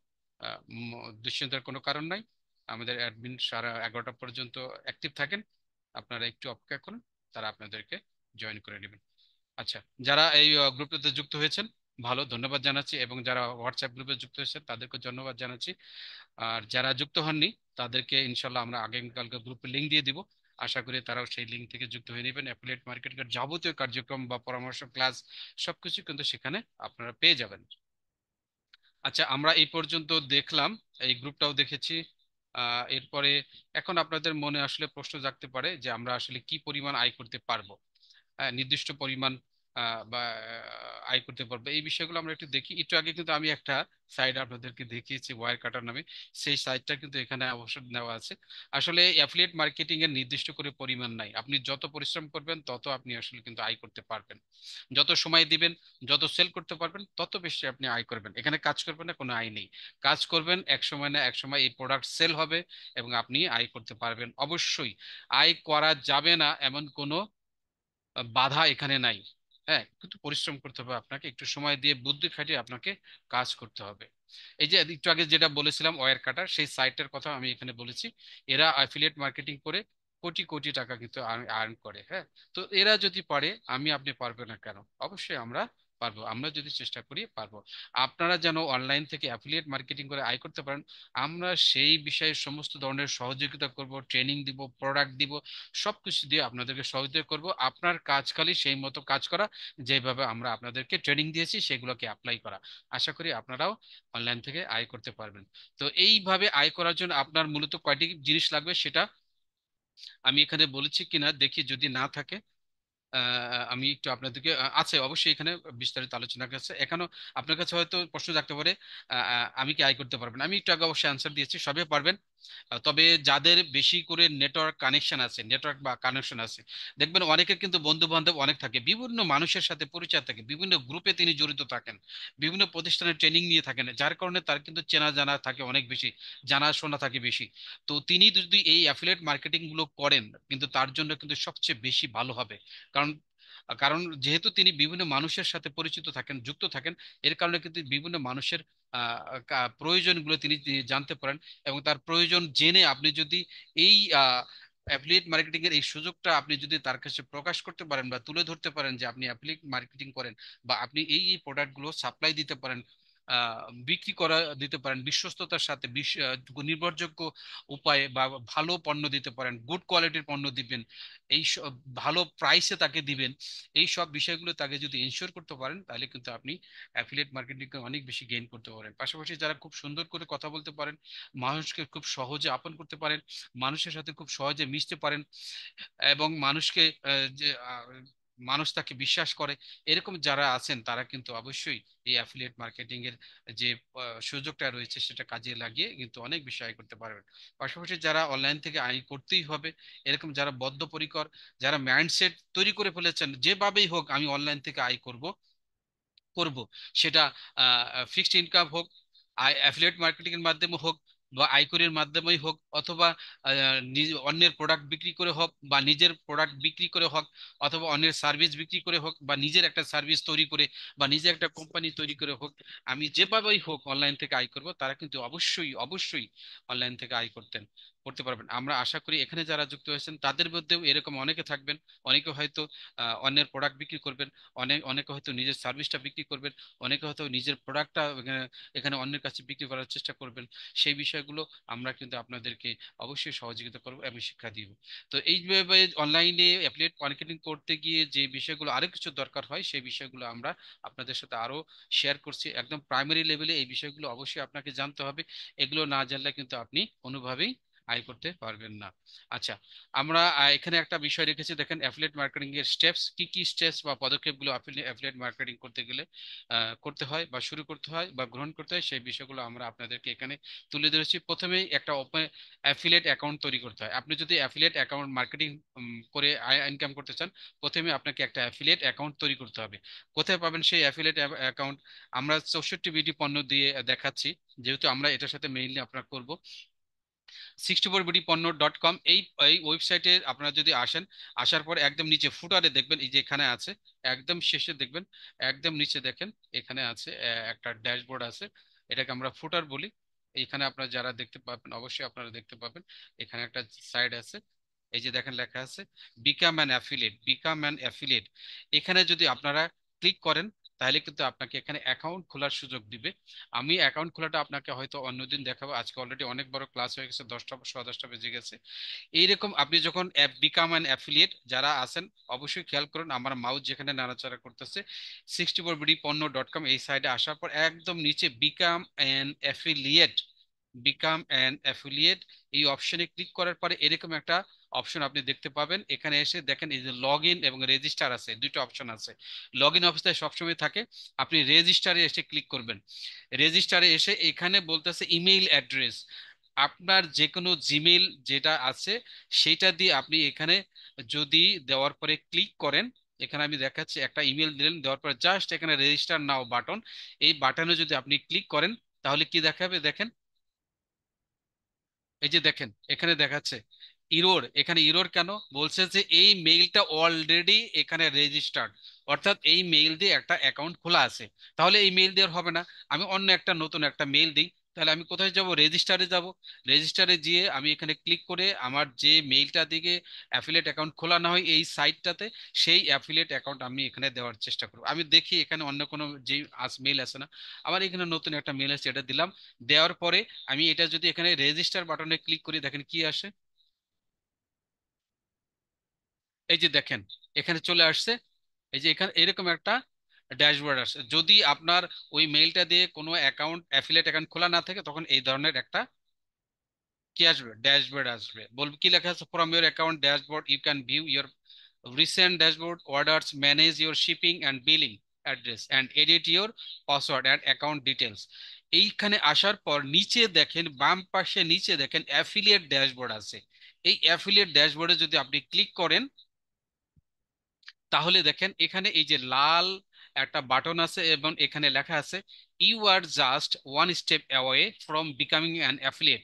দুশ্চিন্তার কোনো কারণ নাই, আমাদের অ্যাডমিন সারা 11টা পর্যন্ত অ্যাক্টিভ থাকেন। আপনারা একটু অপেক্ষা করুন, তারা আপনাদেরকে জয়েন করে নেবেন। আচ্ছা, যারা এই গ্রুপটাতে যুক্ত হয়েছেন ভালো, ধন্যবাদ জানাচ্ছি, এবং যারা হোয়াটসঅ্যাপ গ্রুপে যুক্ত হয়েছেন তাদেরকে ধন্যবাদ জানাচ্ছি। আর যারা যুক্ত হননি তাদেরকে ইনশাল্লাহ আমরা আগামীকালকে গ্রুপে লিঙ্ক দিয়ে দিব। আশা করি তারাও সেই লিঙ্ক থেকে যুক্ত হয়ে নেবেন। অ্যাফিলিয়েট মার্কেটিংয়ের যাবতীয় কার্যক্রম বা পরামর্শ, ক্লাস, সবকিছু কিন্তু সেখানে আপনারা পেয়ে যাবেন। আচ্ছা, আমরা এই পর্যন্ত দেখলাম, এই গ্রুপটাও দেখেছি। এরপরে এখন আপনাদের মনে আসলে প্রশ্ন জাগতে পারে যে আমরা আসলে কি পরিমাণ আয় করতে পারবো, নির্দিষ্ট পরিমাণ বা আয় করতে পারবো, এই বিষয়গুলো আমরা একটু দেখি। একটু আগে কিন্তু আমি একটা সাইট আপনাদেরকে দেখিয়েছি ওয়ার কাটার নামে, সেই সাইটটা কিন্তু এখানে অবশ্য নেওয়া আছে। আসলে অ্যাফিলিয়েট মার্কেটিং এর নির্দিষ্ট করে পরিমাণ নাই, আপনি যত পরিশ্রম করবেন তত আপনি আসলে কিন্তু আয় করতে পারবেন। যত সময় দিবেন, যত সেল করতে পারবেন তত বেশি আপনি আয় করবেন। এখানে কাজ করবেন না, কোনো আয় নেই। কাজ করবেন, এক সময় না এক সময় এই প্রোডাক্ট সেল হবে এবং আপনি আয় করতে পারবেন অবশ্যই। আয় করা যাবে না এমন কোনো বাধা এখানে নাই। হ্যাঁ, কিন্তু পরিশ্রম করতে হবে, আপনাকে একটু সময় দিয়ে বুদ্ধি খাটিয়ে আপনাকে কাজ করতে হবে। এই যে একটু আগে যেটা বলেছিলাম ওয়্যার কাটার, সেই সাইটের কথা আমি এখানে বলেছি। এরা অ্যাফিলিয়েট মার্কেটিং করে কোটি কোটি টাকা কিন্তু আর্ন করে। হ্যাঁ, তো এরা যদি পারে আমি আপনি পারবে না কেন? অবশ্যই আমরা পারবো, আমরা যদি চেষ্টা করি পারবো। আপনারা যেন অনলাইন থেকে অ্যাফিলিয়েট মার্কেটিং করে আয় করতে পারেন, আমরা সেই বিষয়ে সমস্ত ধরনের সহযোগিতা করব, ট্রেনিং দিব, প্রোডাক্ট দিব, সবকিছু দিয়ে আপনাদেরকে সহযোগিতা করব। আপনার কাজ খালি সেই মতো কাজ করা, যেভাবে আমরা আপনাদেরকে ট্রেনিং দিয়েছি সেগুলোকে অ্যাপ্লাই করা। আশা করি আপনারাও অনলাইন থেকে আয় করতে পারবেন। তো এইভাবে আয় করার জন্য আপনার মূলত কয়টি জিনিস লাগবে সেটা আমি এখানে বলেছি কিনা দেখি, যদি না থাকে আমি একটু আপনাদেরকে আছে অবশ্যই এখানে বিস্তারিত আলোচনা আছে এখনো। আপনার কাছে হয়তো প্রশ্ন থাকতে পারে আমি কি আয় করতে পারবেন, আমি একটু আগে অবশ্যই অ্যান্সার দিয়েছি, সবে পারবেন। তবে যাদের বেশি করে নেটওয়ার্ক কানেকশন আছে, নেটওয়ার্ক বা কানেকশন আছে, দেখবেন অনেকের কিন্তু বন্ধু বান্ধব অনেক থাকে, বিভিন্ন মানুষের সাথে পরিচয় থাকে, বিভিন্ন গ্রুপে তিনি জড়িত থাকেন, বিভিন্ন প্রতিষ্ঠানে ট্রেনিং নিয়ে থাকেন, যার কারণে তার কিন্তু চেনা জানা থাকে অনেক বেশি, জানাশোনা থাকে বেশি। তো তিনি যদি এই অ্যাফিলিয়েট মার্কেটিং গুলো করেন, কিন্তু তার জন্য কিন্তু সবচেয়ে বেশি ভালো হবে। কারণ কারণ যেহেতু তিনি বিভিন্ন মানুষের সাথে পরিচিত থাকেন, যুক্ত থাকেন, এর কারণে কিন্তু বিভিন্ন মানুষের প্রয়োজনগুলো তিনি তিনি জানতে পারেন। এবং তার প্রয়োজন জেনে আপনি যদি এই অ্যাফিলিয়েট মার্কেটিং এর এই সুযোগটা আপনি যদি তার কাছে প্রকাশ করতে পারেন বা তুলে ধরতে পারেন যে আপনি অ্যাফিলিয়েট মার্কেটিং করেন, বা আপনি এই এই প্রোডাক্টগুলো সাপ্লাই দিতে পারেন, বিক্রি করা দিতে পারেন বিশ্বস্ততার সাথে, নির্ভরযোগ্য উপায়ে, বা ভালো পণ্য দিতে পারেন, গুড কোয়ালিটির পণ্য দিবেন, এই ভালো প্রাইসে তাকে দিবেন, এই সব বিষয়গুলো তাকে যদি এনশিওর করতে পারেন, তাহলে কিন্তু আপনি অ্যাফিলিয়েট মার্কেটিং অনেক বেশি গেইন করতে পারেন। পাশাপাশি যারা খুব সুন্দর করে কথা বলতে পারেন, মানুষকে খুব সহজে আপন করতে পারেন, মানুষের সাথে খুব সহজে মিশতে পারেন, এবং মানুষকে মানুষ তাকে বিশ্বাস করে, এরকম যারা আছেন তারা কিন্তু অবশ্যই এই অ্যাফিলিয়েট মার্কেটিং এর যে সুযোগটা রয়েছে সেটা কাজে লাগিয়ে কিন্তু অনেক বেশি আয় করতে পারবেন। পাশাপাশি যারা অনলাইন থেকে আয় করতেই হবে, এরকম যারা বদ্ধপরিকর, যারা মাইন্ডসেট তৈরি করে ফেলেছেন যেভাবেই হোক আমি অনলাইন থেকে আয় করব করব, সেটা ফিক্সড ইনকাম হোক, অ্যাফিলিয়েট মার্কেটিং এর মাধ্যমে হোক, বা আইকনের মাধ্যমেই হোক, অথবা অন্যের প্রোডাক্ট বিক্রি করে হোক, বা নিজের প্রোডাক্ট বিক্রি করে হোক, অথবা অন্যের সার্ভিস বিক্রি করে হোক, বা নিজের একটা সার্ভিস তৈরি করে, বা নিজের একটা কোম্পানি তৈরি করে হোক, আমি যেভাবেই হোক অনলাইন থেকে আয় করব, তারা কিন্তু অবশ্যই অবশ্যই অনলাইন থেকে আয় করতে পারবেন। আমরা আশা করি এখানে যারা যুক্ত হয়েছেন তাদের মধ্যেও এরকম অনেকে থাকবেন, অনেকে হয়তো অন্যের প্রোডাক্ট বিক্রি করবেন, অনেকে হয়তো নিজের সার্ভিসটা বিক্রি করবেন, অনেকে হয়তো নিজের প্রোডাক্টটা এখানে এখানে অন্যের কাছে বিক্রি করার চেষ্টা করবেন। সেই বিষয়গুলো আমরা কিন্তু আপনাদেরকে অবশ্যই সহযোগিতা করব এবং শিক্ষা দিব। তো এইভাবে অনলাইনে অ্যাফিলিয়েট মার্কেটিং করতে গিয়ে যে বিষয়গুলো আরো কিছু দরকার হয়, সেই বিষয়গুলো আমরা আপনাদের সাথে আরো শেয়ার করছি। একদম প্রাইমারি লেভেলে এই বিষয়গুলো অবশ্যই আপনাকে জানতে হবে, এগুলো না জানলে কিন্তু আপনি কোনোভাবেই আয় করতে পারবেন না। আচ্ছা, আমরা এখানে একটা বিষয় রেখেছি, দেখেন অ্যাফিলিয়েট মার্কেটিং এর স্টেপস কি কি, স্টেপস বা পদক্ষেপগুলো অ্যাফিলিয়েট মার্কেটিং করতে গেলে করতে হয়, বা শুরু করতে হয়, বা গ্রহণ করতে হয়, সেই বিষয়গুলো আমরা আপনাদেরকে এখানে তুলে ধরেছি। প্রথমেই একটা ওপেন অ্যাফিলিয়েট অ্যাকাউন্ট তৈরি করতে হয়। আপনি যদি অ্যাফিলিয়েট অ্যাকাউন্ট মার্কেটিং করে আয় ইনকাম করতে চান, প্রথমে আপনাকে একটা অ্যাফিলিয়েট অ্যাকাউন্ট তৈরি করতে হবে। কোথায় পাবেন সেই অ্যাফিলিয়েট অ্যাকাউন্ট? আমরা 64 বিডি পণ্য দিয়ে দেখাচ্ছি, যেহেতু আমরা এটার সাথে মেইনলি আপনার করব। 64bdপণ্য.com, এই এই ওয়েবসাইটে আপনারা যদি আসেন, আসার পর একদম নিচে ফুটারে দেখবেন, এই যে এখানে আছে, একদম শেষে দেখবেন, একদম নিচে দেখেন এখানে আছে একটা ড্যাশবোর্ড আছে, এটাকে আমরা ফুটার বলি। এইখানে আপনারা যারা দেখতে পাবেন, অবশ্যই আপনারা দেখতে পাবেন, এখানে একটা সাইড আছে, এই যে দেখেন লেখা আছে become an affiliate, become an affiliate. এখানে যদি আপনারা ক্লিক করেন, তাহলে কিন্তু আপনাকে এখানে অ্যাকাউন্ট খোলার সুযোগ দিবে। আমি অ্যাকাউন্ট খোলাটা আপনাকে হয়তো অন্যদিন দেখাবো, আজকে অলরেডি অনেক বড় ক্লাস হয়ে গেছে, 10টা 10:15 বেজে গেছে। এইরকম আপনি যখন অ্যাপ বিকাম অ্যান অ্যাফিলিয়েট যারা আছেন, অবশ্যই খেয়াল করুন আমার মাউস যেখানে নাড়াচাড়া করতেছে, 64bdপণ্য.com, এই সাইডে আসার পর একদম নিচে become an affiliate, become an affiliate, এই অপশনে ক্লিক করার পরে এরকম একটা অপশন আপনি দেখতে পাবেন। এখানে এসে দেখেন এই যে লগ ইন এবং রেজিস্টার আছে, দুটো অপশন আছে। লগ ইন অবস্থায় সবসময় থাকে, আপনি রেজিস্টারে এসে ক্লিক করবেন। রেজিস্টারে এসে এখানে বলতেছে ইমেইল অ্যাড্রেস, আপনার যে কোনো জিমেইল যেটা আছে সেটা দিয়ে আপনি এখানে যদি দেওয়ার পরে ক্লিক করেন, এখানে আমি দেখাচ্ছি একটা ইমেল দিলেন, দেওয়ার পরে জাস্ট এখানে রেজিস্টার নাও বাটন, এই বাটনে যদি আপনি ক্লিক করেন, তাহলে কি দেখাবে দেখেন, এই যে দেখেন এখানে দেখাচ্ছে ইরোর। এখানে ইরোর কেন বলছে? যে এই মেইলটা অলরেডি এখানে রেজিস্টার্ড, অর্থাৎ এই মেইল দিয়ে একটা অ্যাকাউন্ট খোলা আছে। তাহলে এই মেইল দেওয়ার হবে না, আমি অন্য একটা নতুন একটা মেইল দিই। তাহলে আমি কোথায় যাব? রেজিস্টারে যাব। রেজিস্টারে গিয়ে আমি এখানে ক্লিক করে আমার যে মেইলটা দিকে অ্যাফিলিয়েট অ্যাকাউন্ট খোলা না হয় এই সাইটটাতে, সেই অ্যাফিলিয়েট অ্যাকাউন্ট আমি এখানে দেওয়ার চেষ্টা করব। আমি দেখি এখানে অন্য কোনো যে মেইল আছে না, আমার এখানে নতুন একটা মেইল আছে, এটা দিলাম। দেওয়ার পরে আমি এটা যদি এখানে রেজিস্টার বাটনে ক্লিক করি, দেখেন কি আসে, এই যে দেখেন এখানে চলে আসছে, এই যে এখানে এরকম একটা ড্যাশবোর্ড আসে। যদি আপনার ওই মেইলটা দিয়ে কোনো অ্যাকাউন্ট অ্যাফিলিয়েট অ্যাকাউন্ট খোলা না থাকে, তখন এই ধরনের একটা কি আসবে? ড্যাশবোর্ড আসবে। বলবে কি লেখা আছে? From your account dashboard you can view your recent dashboard orders, manage your shipping and billing address, and edit your password and account details. এইখানে আসার পর নিচে দেখেন, বাম পাশে নিচে দেখেন অ্যাফিলিয়েট ড্যাশবোর্ড আছে। এই অ্যাফিলিয়েট ড্যাশবোর্ডে যদি আপনি ক্লিক করেন, তাহলে দেখেন এখানে এই যে লাল একটা বাটন আছে এবং এখানে লেখা আছে you are just one step away from becoming an affiliate,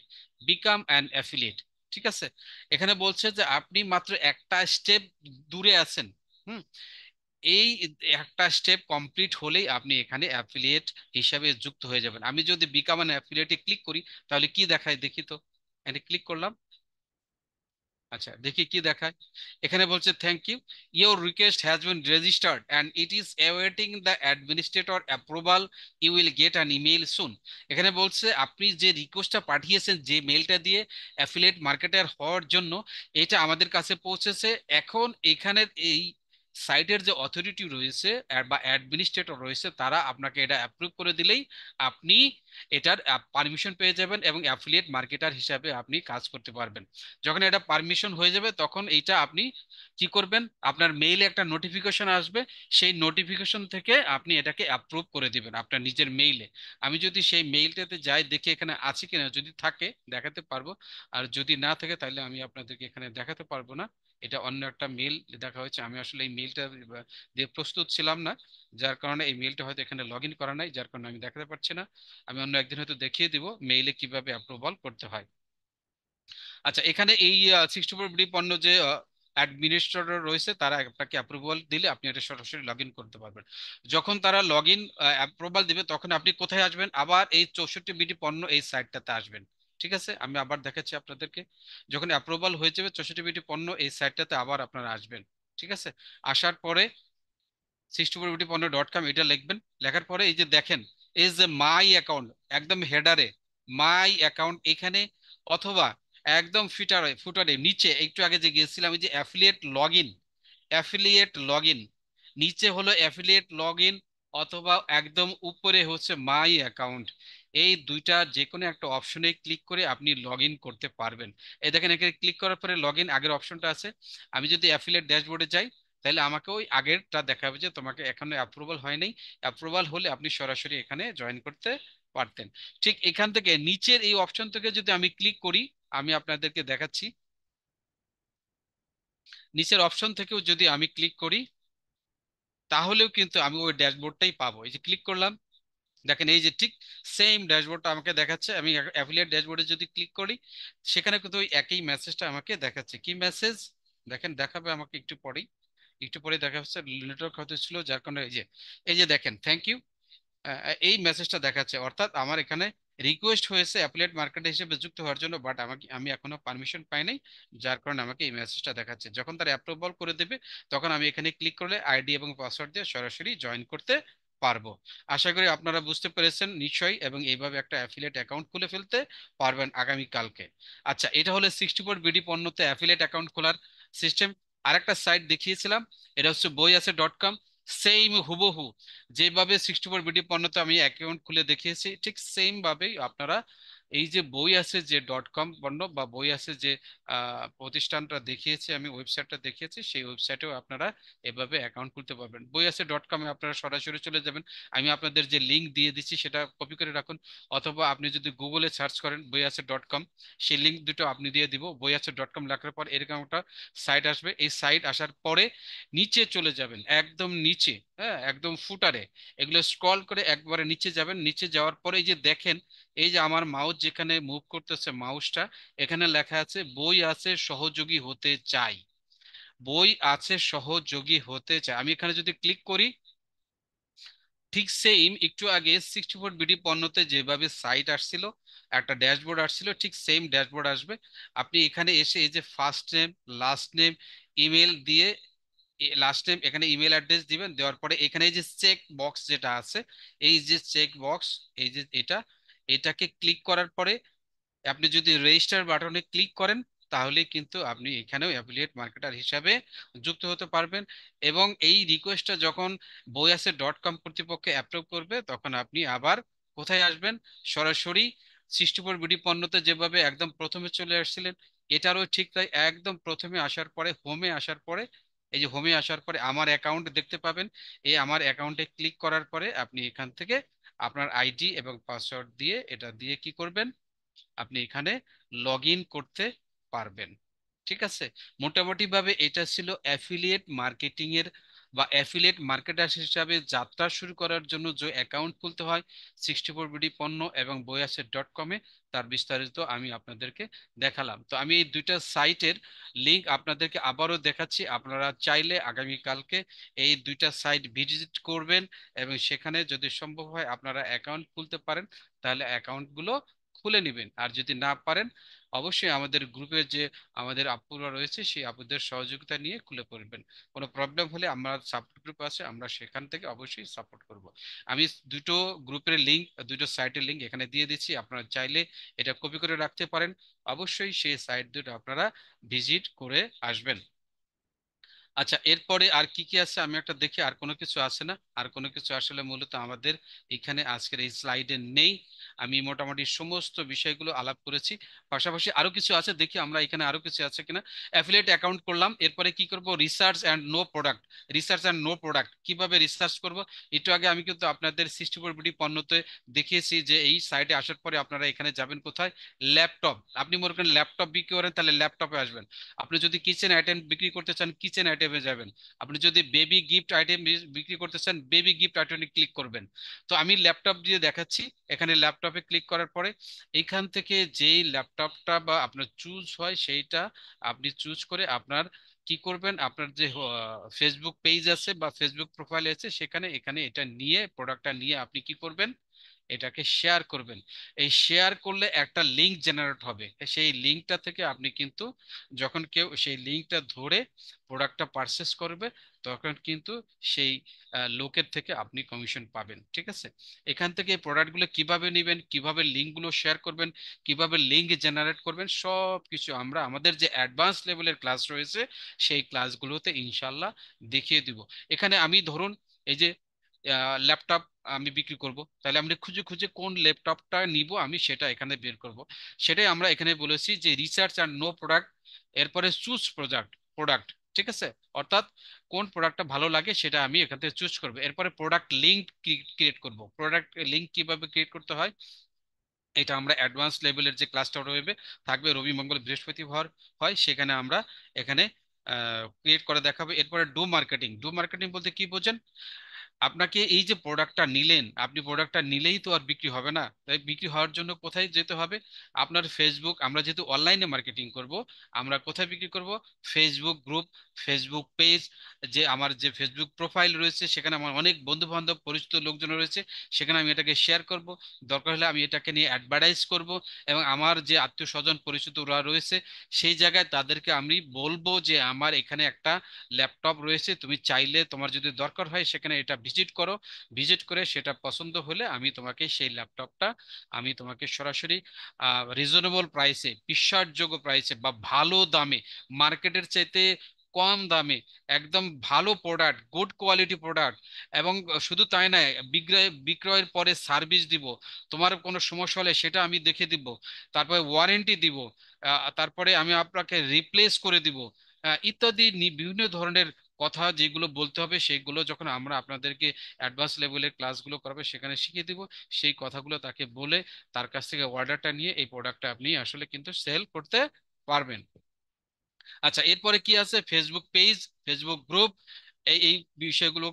become an affiliate. ঠিক আছে, এখানে বলছে যে আপনি মাত্র একটা স্টেপ দূরে আছেন। হুম, এই একটা স্টেপ কমপ্লিট হলেই আপনি এখানে অ্যাফিলিয়েট হিসাবে যুক্ত হয়ে যাবেন। আমি যদি বিকাম অ্যান অ্যাফিলিয়েটে ক্লিক করি, তাহলে কি দেখায় দেখি তো। এখানে ক্লিক করলাম। আচ্ছা, দেখি কি দেখায়। এখানে বলছে thank you, your request has been registered and it is awaiting the administrator approval, you will get an email soon. এখানে বলছে আপনি যে রিকোয়েস্টটা পাঠিয়েছেন যে মেইলটা দিয়ে অ্যাফিলিয়েট মার্কেটার হওয়ার জন্য, এটা আমাদের কাছে পৌঁছেছে। এখন এখানের এই সাইটের যে অথরিটি রয়েছে বা অ্যাডমিনিস্ট্রেটর রয়েছে, তারা আপনাকে এটা অ্যাপ্রুভ করে দিলেই আপনি এটার পারমিশন পেয়ে যাবেন এবং অ্যাফিলিয়েট মার্কেটার হিসাবে আপনি কাজ করতে পারবেন। যখন এটা পারমিশন হয়ে যাবে, তখন এইটা আপনি কি করবেন, আপনার মেইলে একটা নোটিফিকেশন আসবে। সেই নোটিফিকেশন থেকে আপনি এটাকে অ্যাপ্রুভ করে দিবেন আপনার নিজের মেইলে। আমি যদি সেই মেইলটাতে যাই, দেখি এখানে আছে কিনা, যদি থাকে দেখাতে পারবো, আর যদি না থাকে তাহলে আমি আপনাদেরকে এখানে দেখাতে পারবো না। এটা অন্য একটা মেইল দেখা হয়েছে, আমি আসলে এই মেইলটা দিয়ে প্রস্তুত ছিলাম না, যার কারণে এই মেইলটা হয়তো এখানে লগ ইন করা নাই, যার কারণে আমি দেখাতে পারছি না। আমি অন্য একদিন হয়তো দেখিয়ে দিব মেইলে কিভাবে অ্যাপ্রুভাল করতে হয়। আচ্ছা, এখানে এই 64 বিডি পণ্য যে অ্যাডমিনিস্ট্রেটর রয়েছে, তারা আপনাকে অ্যাপ্রুভাল দিলে আপনি এটা সরাসরি লগ ইন করতে পারবেন। যখন তারা লগ ইন অ্যাপ্রুভাল দিবে, তখন আপনি কোথায় আসবেন, আবার এই 64 বিডি পণ্য এই সাইটটাতে আসবেন। ঠিক আছে, আমি আবার দেখাচ্ছি আপনাদেরকে। যখন অ্যাপ্রুভাল হয়ে যাবে 64 বিডি পণ্য এই সাইটটাতে আবার আপনারা আসবেন। ঠিক আছে, আসার পরে 64btponna.com এটা লিখবেন। লেখার পরে এই যে দেখেন, এই যে মাই অ্যাকাউন্ট, একদম হেডারে মাই অ্যাকাউন্ট এখানে, অথবা একদম ফিটারে ফুটারে নিচে একটু আগে যে গিয়েছিলাম এই যে affiliate log in, affiliate log in, নিচে হলো অ্যাফিলিয়েট লগ ইন, অথবা একদম উপরে হচ্ছে মাই অ্যাকাউন্ট। এই দুইটা যে কোনো একটা অপশনে ক্লিক করে আপনি লগ ইন করতে পারবেন। এই দেখেন, এখানে ক্লিক করার পরে লগ ইন আগের অপশনটা আছে। আমি যদি অ্যাফিলিয়েট ড্যাশবোর্ডে যাই, তাহলে আমাকে ওই আগেরটা দেখাবে যে তোমাকে এখনো অ্যাপ্রুভাল হয় নাই। অ্যাপ্রুভাল হলে আপনি সরাসরি এখানে জয়েন করতে পারতেন। ঠিক এখান থেকে নিচের এই অপশন থেকে যদি আমি ক্লিক করি, আমি আপনাদেরকে দেখাচ্ছি, নিচের অপশন থেকেও যদি আমি ক্লিক করি, তাহলেও কিন্তু আমি ওই ড্যাশবোর্ডটাই পাবো। এই যে ক্লিক করলাম, দেখেন এই যে ঠিক সেম ড্যাশবোর্ডটা আমাকে দেখাচ্ছে। আমি অ্যাফিলিয়েট ড্যাশবোর্ডে যদি ক্লিক করি, সেখানে কিন্তু ওই একই মেসেজটা আমাকে দেখাচ্ছে। কি মেসেজ দেখেন, দেখাবে আমাকে একটু পরেই, একটু পরে দেখা যাচ্ছে নেটওয়ার্ক হয়তো ছিল, যার কারণে এই যে দেখেন থ্যাংক ইউ, এই মেসেজটা দেখাচ্ছে। অর্থাৎ আমার এখানে রিকোয়েস্ট হয়েছে অ্যাফিলিয়েট মার্কেট হিসেবে যুক্ত হওয়ার জন্য, বাট আমি এখনো পারমিশন পাই নাই, যার কারণে আমাকে এই মেসেজটা দেখাচ্ছে। যখন তারা অ্যাপ্রুভাল করে দেবে, তখন আমি এখানে ক্লিক করলে আইডি এবং পাসওয়ার্ড দিয়ে সরাসরি জয়েন করতে পারবো। আশা করি আপনারা বুঝতে পেরেছেন নিশ্চয়ই, এবং এইভাবে একটা অ্যাফিলিয়েট অ্যাকাউন্ট খুলে ফেলতে পারবেন আগামী কালকে। আচ্ছা, এটা হলো 64 বিডি পণ্যতে অ্যাফিলিয়েট অ্যাকাউন্ট খোলার সিস্টেম। আরেকটা সাইট দেখিয়েছিলাম, এটা হচ্ছে বইআছে.com। সেম হুবহু যেভাবে 64 বিডি পণ্যতে আমি অ্যাকাউন্ট খুলে দেখিয়েছি, ঠিক সেম ভাবেই আপনারা এই যে বই আছে যে .com পণ্য বা বই আছে যে প্রতিষ্ঠানটা দেখিয়েছি, আমি ওয়েবসাইটটা দেখিয়েছি, সেই ওয়েবসাইটেও আপনারা এভাবে অ্যাকাউন্ট খুলতে পারবেন। বই আছে.com এ আপনারা সরাসরি চলে যাবেন। আমি আপনাদের যে লিংক দিয়ে দিচ্ছি সেটা কপি করে রাখুন, অথবা আপনি যদি গুগলে সার্চ করেন বই আছে.com, সেই লিংক দুটো আপনি দিয়ে দিব। বই আছে.com লেখার পর এরকম একটা সাইট আসবে। এই সাইট আসার পরে নিচে চলে যাবেন, একদম নিচে, হ্যাঁ একদম ফুটারে, এগুলো স্ক্রল করে একবারে নিচে যাবেন। নিচে যাওয়ার পরে এই যে দেখেন, এই যে আমার মাউস যেখানে মুভ করতেছে মাউসটা, এখানে লেখা আছে বই আছে সহযোগী হতে চাই, বই আছে সহযোগী হতে চাই। আমি এখানে যদি ক্লিক করি, ঠিক সেম একটু আগে 64 বিডি পণ্যতে যেভাবে সাইট আসছিল, একটা ড্যাশবোর্ড আসছিল, ঠিক সেম ড্যাশবোর্ড আসবে। আপনি এখানে এসে এই যে first name, last name, email দিয়ে, লাস্ট টাইম এখানে ইমেল অ্যাড্রেস দিবেন। দেওয়ার পরে এখানে এই যে চেক বক্স যেটা আছে, এই যে চেক বক্স, এই যে এটাকে ক্লিক করার পরে আপনি যদি রেজিস্টার বাটনে ক্লিক করেন, তাহলে কিন্তু আপনি এখানেও অ্যাফিলিয়েট মার্কেটার হিসাবে যুক্ত হতে পারবেন। এবং এই রিকোয়েস্টটা যখন বইআছে.com কর্তৃপক্ষ অ্যাপ্রুভ করবে, তখন আপনি আবার কোথায় আসবেন, সরাসরি 64 বিডি পণ্যতে যেভাবে একদম প্রথমে চলে আসছিলেন, এটারও ঠিক তাই। একদম প্রথমে আসার পরে হোমে আসার পরে, এই যে হোমে আসার পরে আমার অ্যাকাউন্ট দেখতে পাবেন। এই আমার অ্যাকাউন্টে ক্লিক করার পরে আপনি এখান থেকে আপনার আইডি এবং পাসওয়ার্ড দিয়ে এটা দিয়ে কি করবেন, আপনি এখানে লগ ইন করতে পারবেন। ঠিক আছে, মোটামুটি ভাবে এটা ছিল অ্যাফিলিয়েট মার্কেটিং এর বা অ্যাফিলিয়েট মার্কেটার হিসাবে যাত্রা শুরু করার জন্য যে অ্যাকাউন্ট খুলতে হয় 64BD পণ্য এবং বইআসেট.com-এ, তার বিস্তারিত আমি আপনাদেরকে দেখালাম। তো আমি এই দুইটা সাইটের লিংক আপনাদেরকে আবারও দেখাচ্ছি। আপনারা চাইলে আগামীকালকে এই দুইটা সাইট ভিজিট করবেন এবং সেখানে যদি সম্ভব হয় আপনারা অ্যাকাউন্ট খুলতে পারেন, তাহলে অ্যাকাউন্টগুলো খুলে নেবেন। আর যদি না পারেন, অবশ্যই আমাদের গ্রুপের যে আমাদের আপুরা রয়েছে সেই আপুদের সহযোগিতা নিয়ে খুলে পড়বেন। কোনো প্রবলেম হলে আমরা সাপোর্ট গ্রুপ আছে, আমরা সেখান থেকে অবশ্যই সাপোর্ট করব। আমি দুটো গ্রুপের লিংক, দুটো সাইটের লিংক এখানে দিয়ে দিচ্ছি, আপনারা চাইলে এটা কপি করে রাখতে পারেন। অবশ্যই সেই সাইট দুটো আপনারা ভিজিট করে আসবেন। আচ্ছা, এরপরে আর কি কি আছে আমি একটা দেখি, আর কোনো কিছু আছে না? আর কোনো কিছু আসলে মূলত আমাদের এখানে আজকের এই স্লাইডে নেই। আমি মোটামুটি সমস্ত বিষয়গুলো আলাপ করেছি। পাশাপাশি আরো কিছু আছে, দেখি আমরা এখানে আরো কিছু আছে কিনা। অ্যাফিলিয়েট অ্যাকাউন্ট করলাম, এরপরে কি করব, research and know product. Research and know product কিভাবে রিসার্চ করব, একটু আগে আমি কিন্তু আপনাদের 64BD পণ্যতে দেখিয়েছি যে এই সাইটে আসার পরে আপনারা এখানে যাবেন কোথায়, ল্যাপটপ। আপনি মনে করেন ল্যাপটপ বিক্রি করেন, তাহলে ল্যাপটপে আসবেন। আপনি যদি কিচেন আইটেম বিক্রি করতে চান, কিচেন আইটেমে যাবেন। আপনি যদি বেবি গিফট আইটেম বিক্রি করতে চান, বেবি গিফট আইটেমে ক্লিক করবেন। তো আমি ল্যাপটপ দিয়ে দেখাচ্ছি। এখানে ল্যাপটপে ক্লিক করার পরে এইখান থেকে যেই ল্যাপটপটা বা আপনার চুজ হয় সেইটা আপনি চুজ করে আপনার কি করবেন, আপনার যে ফেসবুক পেজ আছে বা ফেসবুক প্রোফাইল আছে সেখানে এখানে এটা নিয়ে, প্রোডাক্টটা নিয়ে আপনি কি করবেন, এটাকে শেয়ার করবেন। এই শেয়ার করলে একটা লিংক জেনারেট হবে, সেই লিংকটা থেকে আপনি কিন্তু যখন কেউ সেই লিংকটা ধরে প্রোডাক্টটা পারচেস করবে, তখন কিন্তু সেই লোকের থেকে আপনি কমিশন পাবেন। ঠিক আছে, এখান থেকে এই প্রোডাক্টগুলো কিভাবে নেবেন, কিভাবে লিংকগুলো শেয়ার করবেন, কিভাবে লিংক জেনারেট করবেন, সব কিছু আমরা আমাদের যে অ্যাডভান্স লেভেলের ক্লাস রয়েছে সেই ক্লাসগুলোতে ইনশাল্লাহ দেখিয়ে দিব। এখানে আমি ধরুন এই যে ল্যাপটপ আমি বিক্রি করব, তাহলে আমরা খুঁজে খুঁজে কোন ল্যাপটপটা নিব আমি সেটা এখানে বের করব। সেটাই আমরা এখানে বলেছি যে রিসার্চ আর নো প্রোডাক্ট, এরপরে চুজ প্রোডাক্ট। প্রোডাক্ট, ঠিক আছে, অর্থাৎ কোন প্রোডাক্টটা ভালো লাগে সেটা আমি এখান থেকে চুজ করবো। এরপরে প্রোডাক্ট লিঙ্ক ক্রিয়েট করব। প্রোডাক্ট লিঙ্ক কিভাবে ক্রিয়েট করতে হয় এটা আমরা অ্যাডভান্স লেভেলের যে ক্লাসটা রয়েছে, থাকবে রবি মঙ্গল বৃহস্পতিবার হয়, সেখানে আমরা এখানে ক্রিয়েট করে দেখাবো। এরপরে ডু মার্কেটিং। ডু মার্কেটিং বলতে কি বোঝেন, আপনাকে এই যে প্রোডাক্টটা নিলেন, আপনি প্রোডাক্টটা নিলেই তো আর বিক্রি হবে না, তাই বিক্রি হওয়ার জন্য কোথায় যেতে হবে, আপনার ফেসবুক, আমরা যেহেতু অনলাইনে মার্কেটিং করব, আমরা কোথায় বিক্রি করব, ফেসবুক গ্রুপ, ফেসবুক পেজ, যে আমার যে ফেসবুক প্রোফাইল রয়েছে সেখানে আমার অনেক বন্ধু বান্ধব পরিচিত লোকজন রয়েছে, সেখানে আমি এটাকে শেয়ার করব। দরকার হলে আমি এটাকে নিয়ে অ্যাডভার্টাইজ করব, এবং আমার যে আত্মীয় স্বজন পরিচিত ওরা রয়েছে সেই জায়গায় তাদেরকে আমি বলবো যে আমার এখানে একটা ল্যাপটপ রয়েছে, তুমি চাইলে তোমার যদি দরকার হয় সেখানে এটা ভিজিট করো। ভিজিট করে সেটা পছন্দ হলে আমি তোমাকে সেই ল্যাপটপটা আমি তোমাকে সরাসরি রিজনেবল প্রাইসে, বিশ্বাসযোগ্য প্রাইসে বা ভালো দামে, মার্কেটের চাইতে কম দামে, একদম ভালো প্রোডাক্ট, গুড কোয়ালিটি প্রোডাক্ট, এবং শুধু তাই নয়, বিক্রয়ের পরে সার্ভিস দিব। তোমার কোনো সমস্যা হলে সেটা আমি দেখে দিব, তারপরে ওয়ারেন্টি দিব, তারপরে আমি আপনাকে রিপ্লেস করে দিব, ইত্যাদি বিভিন্ন ধরনের কথা যেগুলো বলতে হবে সেগুলো যখন আমরা আপনাদেরকে অ্যাডভান্স লেভেলের ক্লাসগুলো করাবে সেখানে শিখিয়ে দিব। সেই কথাগুলো তাকে বলে তার কাছ থেকে অর্ডারটা নিয়ে এই প্রোডাক্টটা আপনি আসলে কিন্তু সেল করতে পারবেন। আচ্ছা, এরপরে কি আছে, ফেসবুক পেজ, ফেসবুক গ্রুপ, এই এই বিষয়গুলো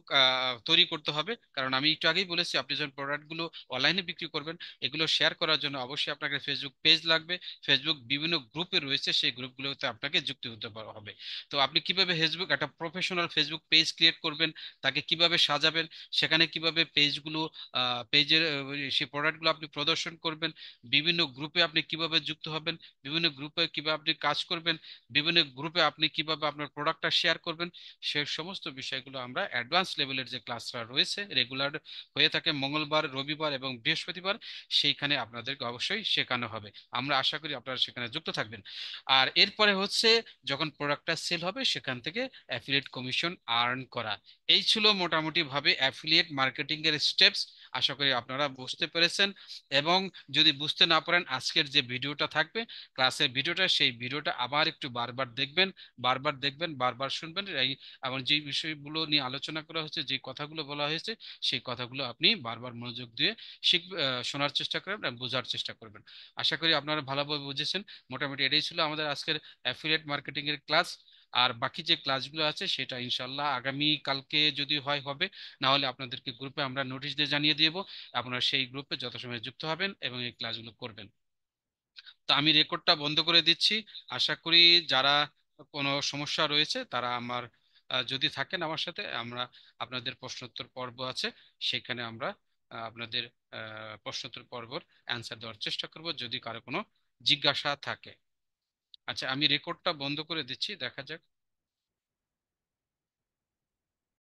তৈরি করতে হবে। কারণ আমি একটু আগেই বলেছি আপনি যখন প্রোডাক্টগুলো অনলাইনে বিক্রি করবেন, এগুলো শেয়ার করার জন্য অবশ্যই আপনাকে ফেসবুক পেজ লাগবে। ফেসবুক বিভিন্ন গ্রুপে রয়েছে, সেই গ্রুপগুলোতে আপনাকে যুক্ত হতে হবে। তো আপনি কিভাবে ফেসবুক একটা প্রফেশনাল ফেসবুক পেজ ক্রিয়েট করবেন, তাকে কিভাবে সাজাবেন, সেখানে কিভাবে পেজগুলো, পেজের সেই প্রোডাক্টগুলো আপনি প্রদর্শন করবেন, বিভিন্ন গ্রুপে আপনি কিভাবে যুক্ত হবেন, বিভিন্ন গ্রুপে কিভাবে আপনি কাজ করবেন, বিভিন্ন গ্রুপে আপনি কিভাবে আপনার প্রোডাক্টটা শেয়ার করবেন, সে সমস্ত বিষয়গুলো আমরা অ্যাডভান্স লেভেলের যে ক্লাসটা রয়েছে, রেগুলার হয়ে থাকে মঙ্গলবার, রবিবার এবং বৃহস্পতিবার, সেইখানে আপনাদেরকে অবশ্যই শেখানো হবে। আমরা আশা করি আপনারা সেখানে যুক্ত থাকবেন। আর এরপরে হচ্ছে যখন প্রোডাক্টটা সেল হবে সেখান থেকে অ্যাফিলিয়েট কমিশন আর্ন করা। এই ছিল মোটামুটি ভাবে অ্যাফিলিয়েট মার্কেটিং এর স্টেপস। আশা করি আপনারা বুঝতে পেরেছেন। এবং যদি বুঝতে না পারেন, আজকের যে ভিডিওটা থাকবে, ক্লাসের ভিডিওটা, সেই ভিডিওটা আবার একটু বারবার দেখবেন, বারবার দেখবেন, বারবার শুনবেন। এই এবং যে বিষয়গুলো নিয়ে আলোচনা করা হয়েছে, যে কথাগুলো বলা হয়েছে, সেই কথাগুলো আপনি বারবার মনোযোগ দিয়ে শোনার চেষ্টা করবেন এবং বোঝার চেষ্টা করবেন। আশা করি আপনারা ভালোভাবে বুঝেছেন। মোটামুটি এটাই ছিল আমাদের আজকের অ্যাফিলিয়েট মার্কেটিং এর ক্লাস। আর বাকি যে ক্লাসগুলো আছে সেটা ইনশাল্লাহ আগামী কালকে যদি হয় হবে, না হলে আপনাদেরকে গ্রুপে আমরা নোটিশ দিয়ে জানিয়ে দিব। আপনারা সেই গ্রুপে যথাসময়ে যুক্ত হবেন এবং এই ক্লাসগুলো করবেন। তো আমি রেকর্ডটা বন্ধ করে দিচ্ছি। আশা করি যারা কোনো সমস্যা রয়েছে তারা আমার যদি থাকেন আমার সাথে, আমরা আপনাদের প্রশ্নোত্তর পর্ব আছে, সেখানে আমরা আপনাদের প্রশ্নোত্তর পর্বর অ্যান্সার দেওয়ার চেষ্টা করব যদি কারো কোনো জিজ্ঞাসা থাকে। আচ্ছা, আমি রেকর্ডটা বন্ধ করে দিচ্ছি, দেখা যাক।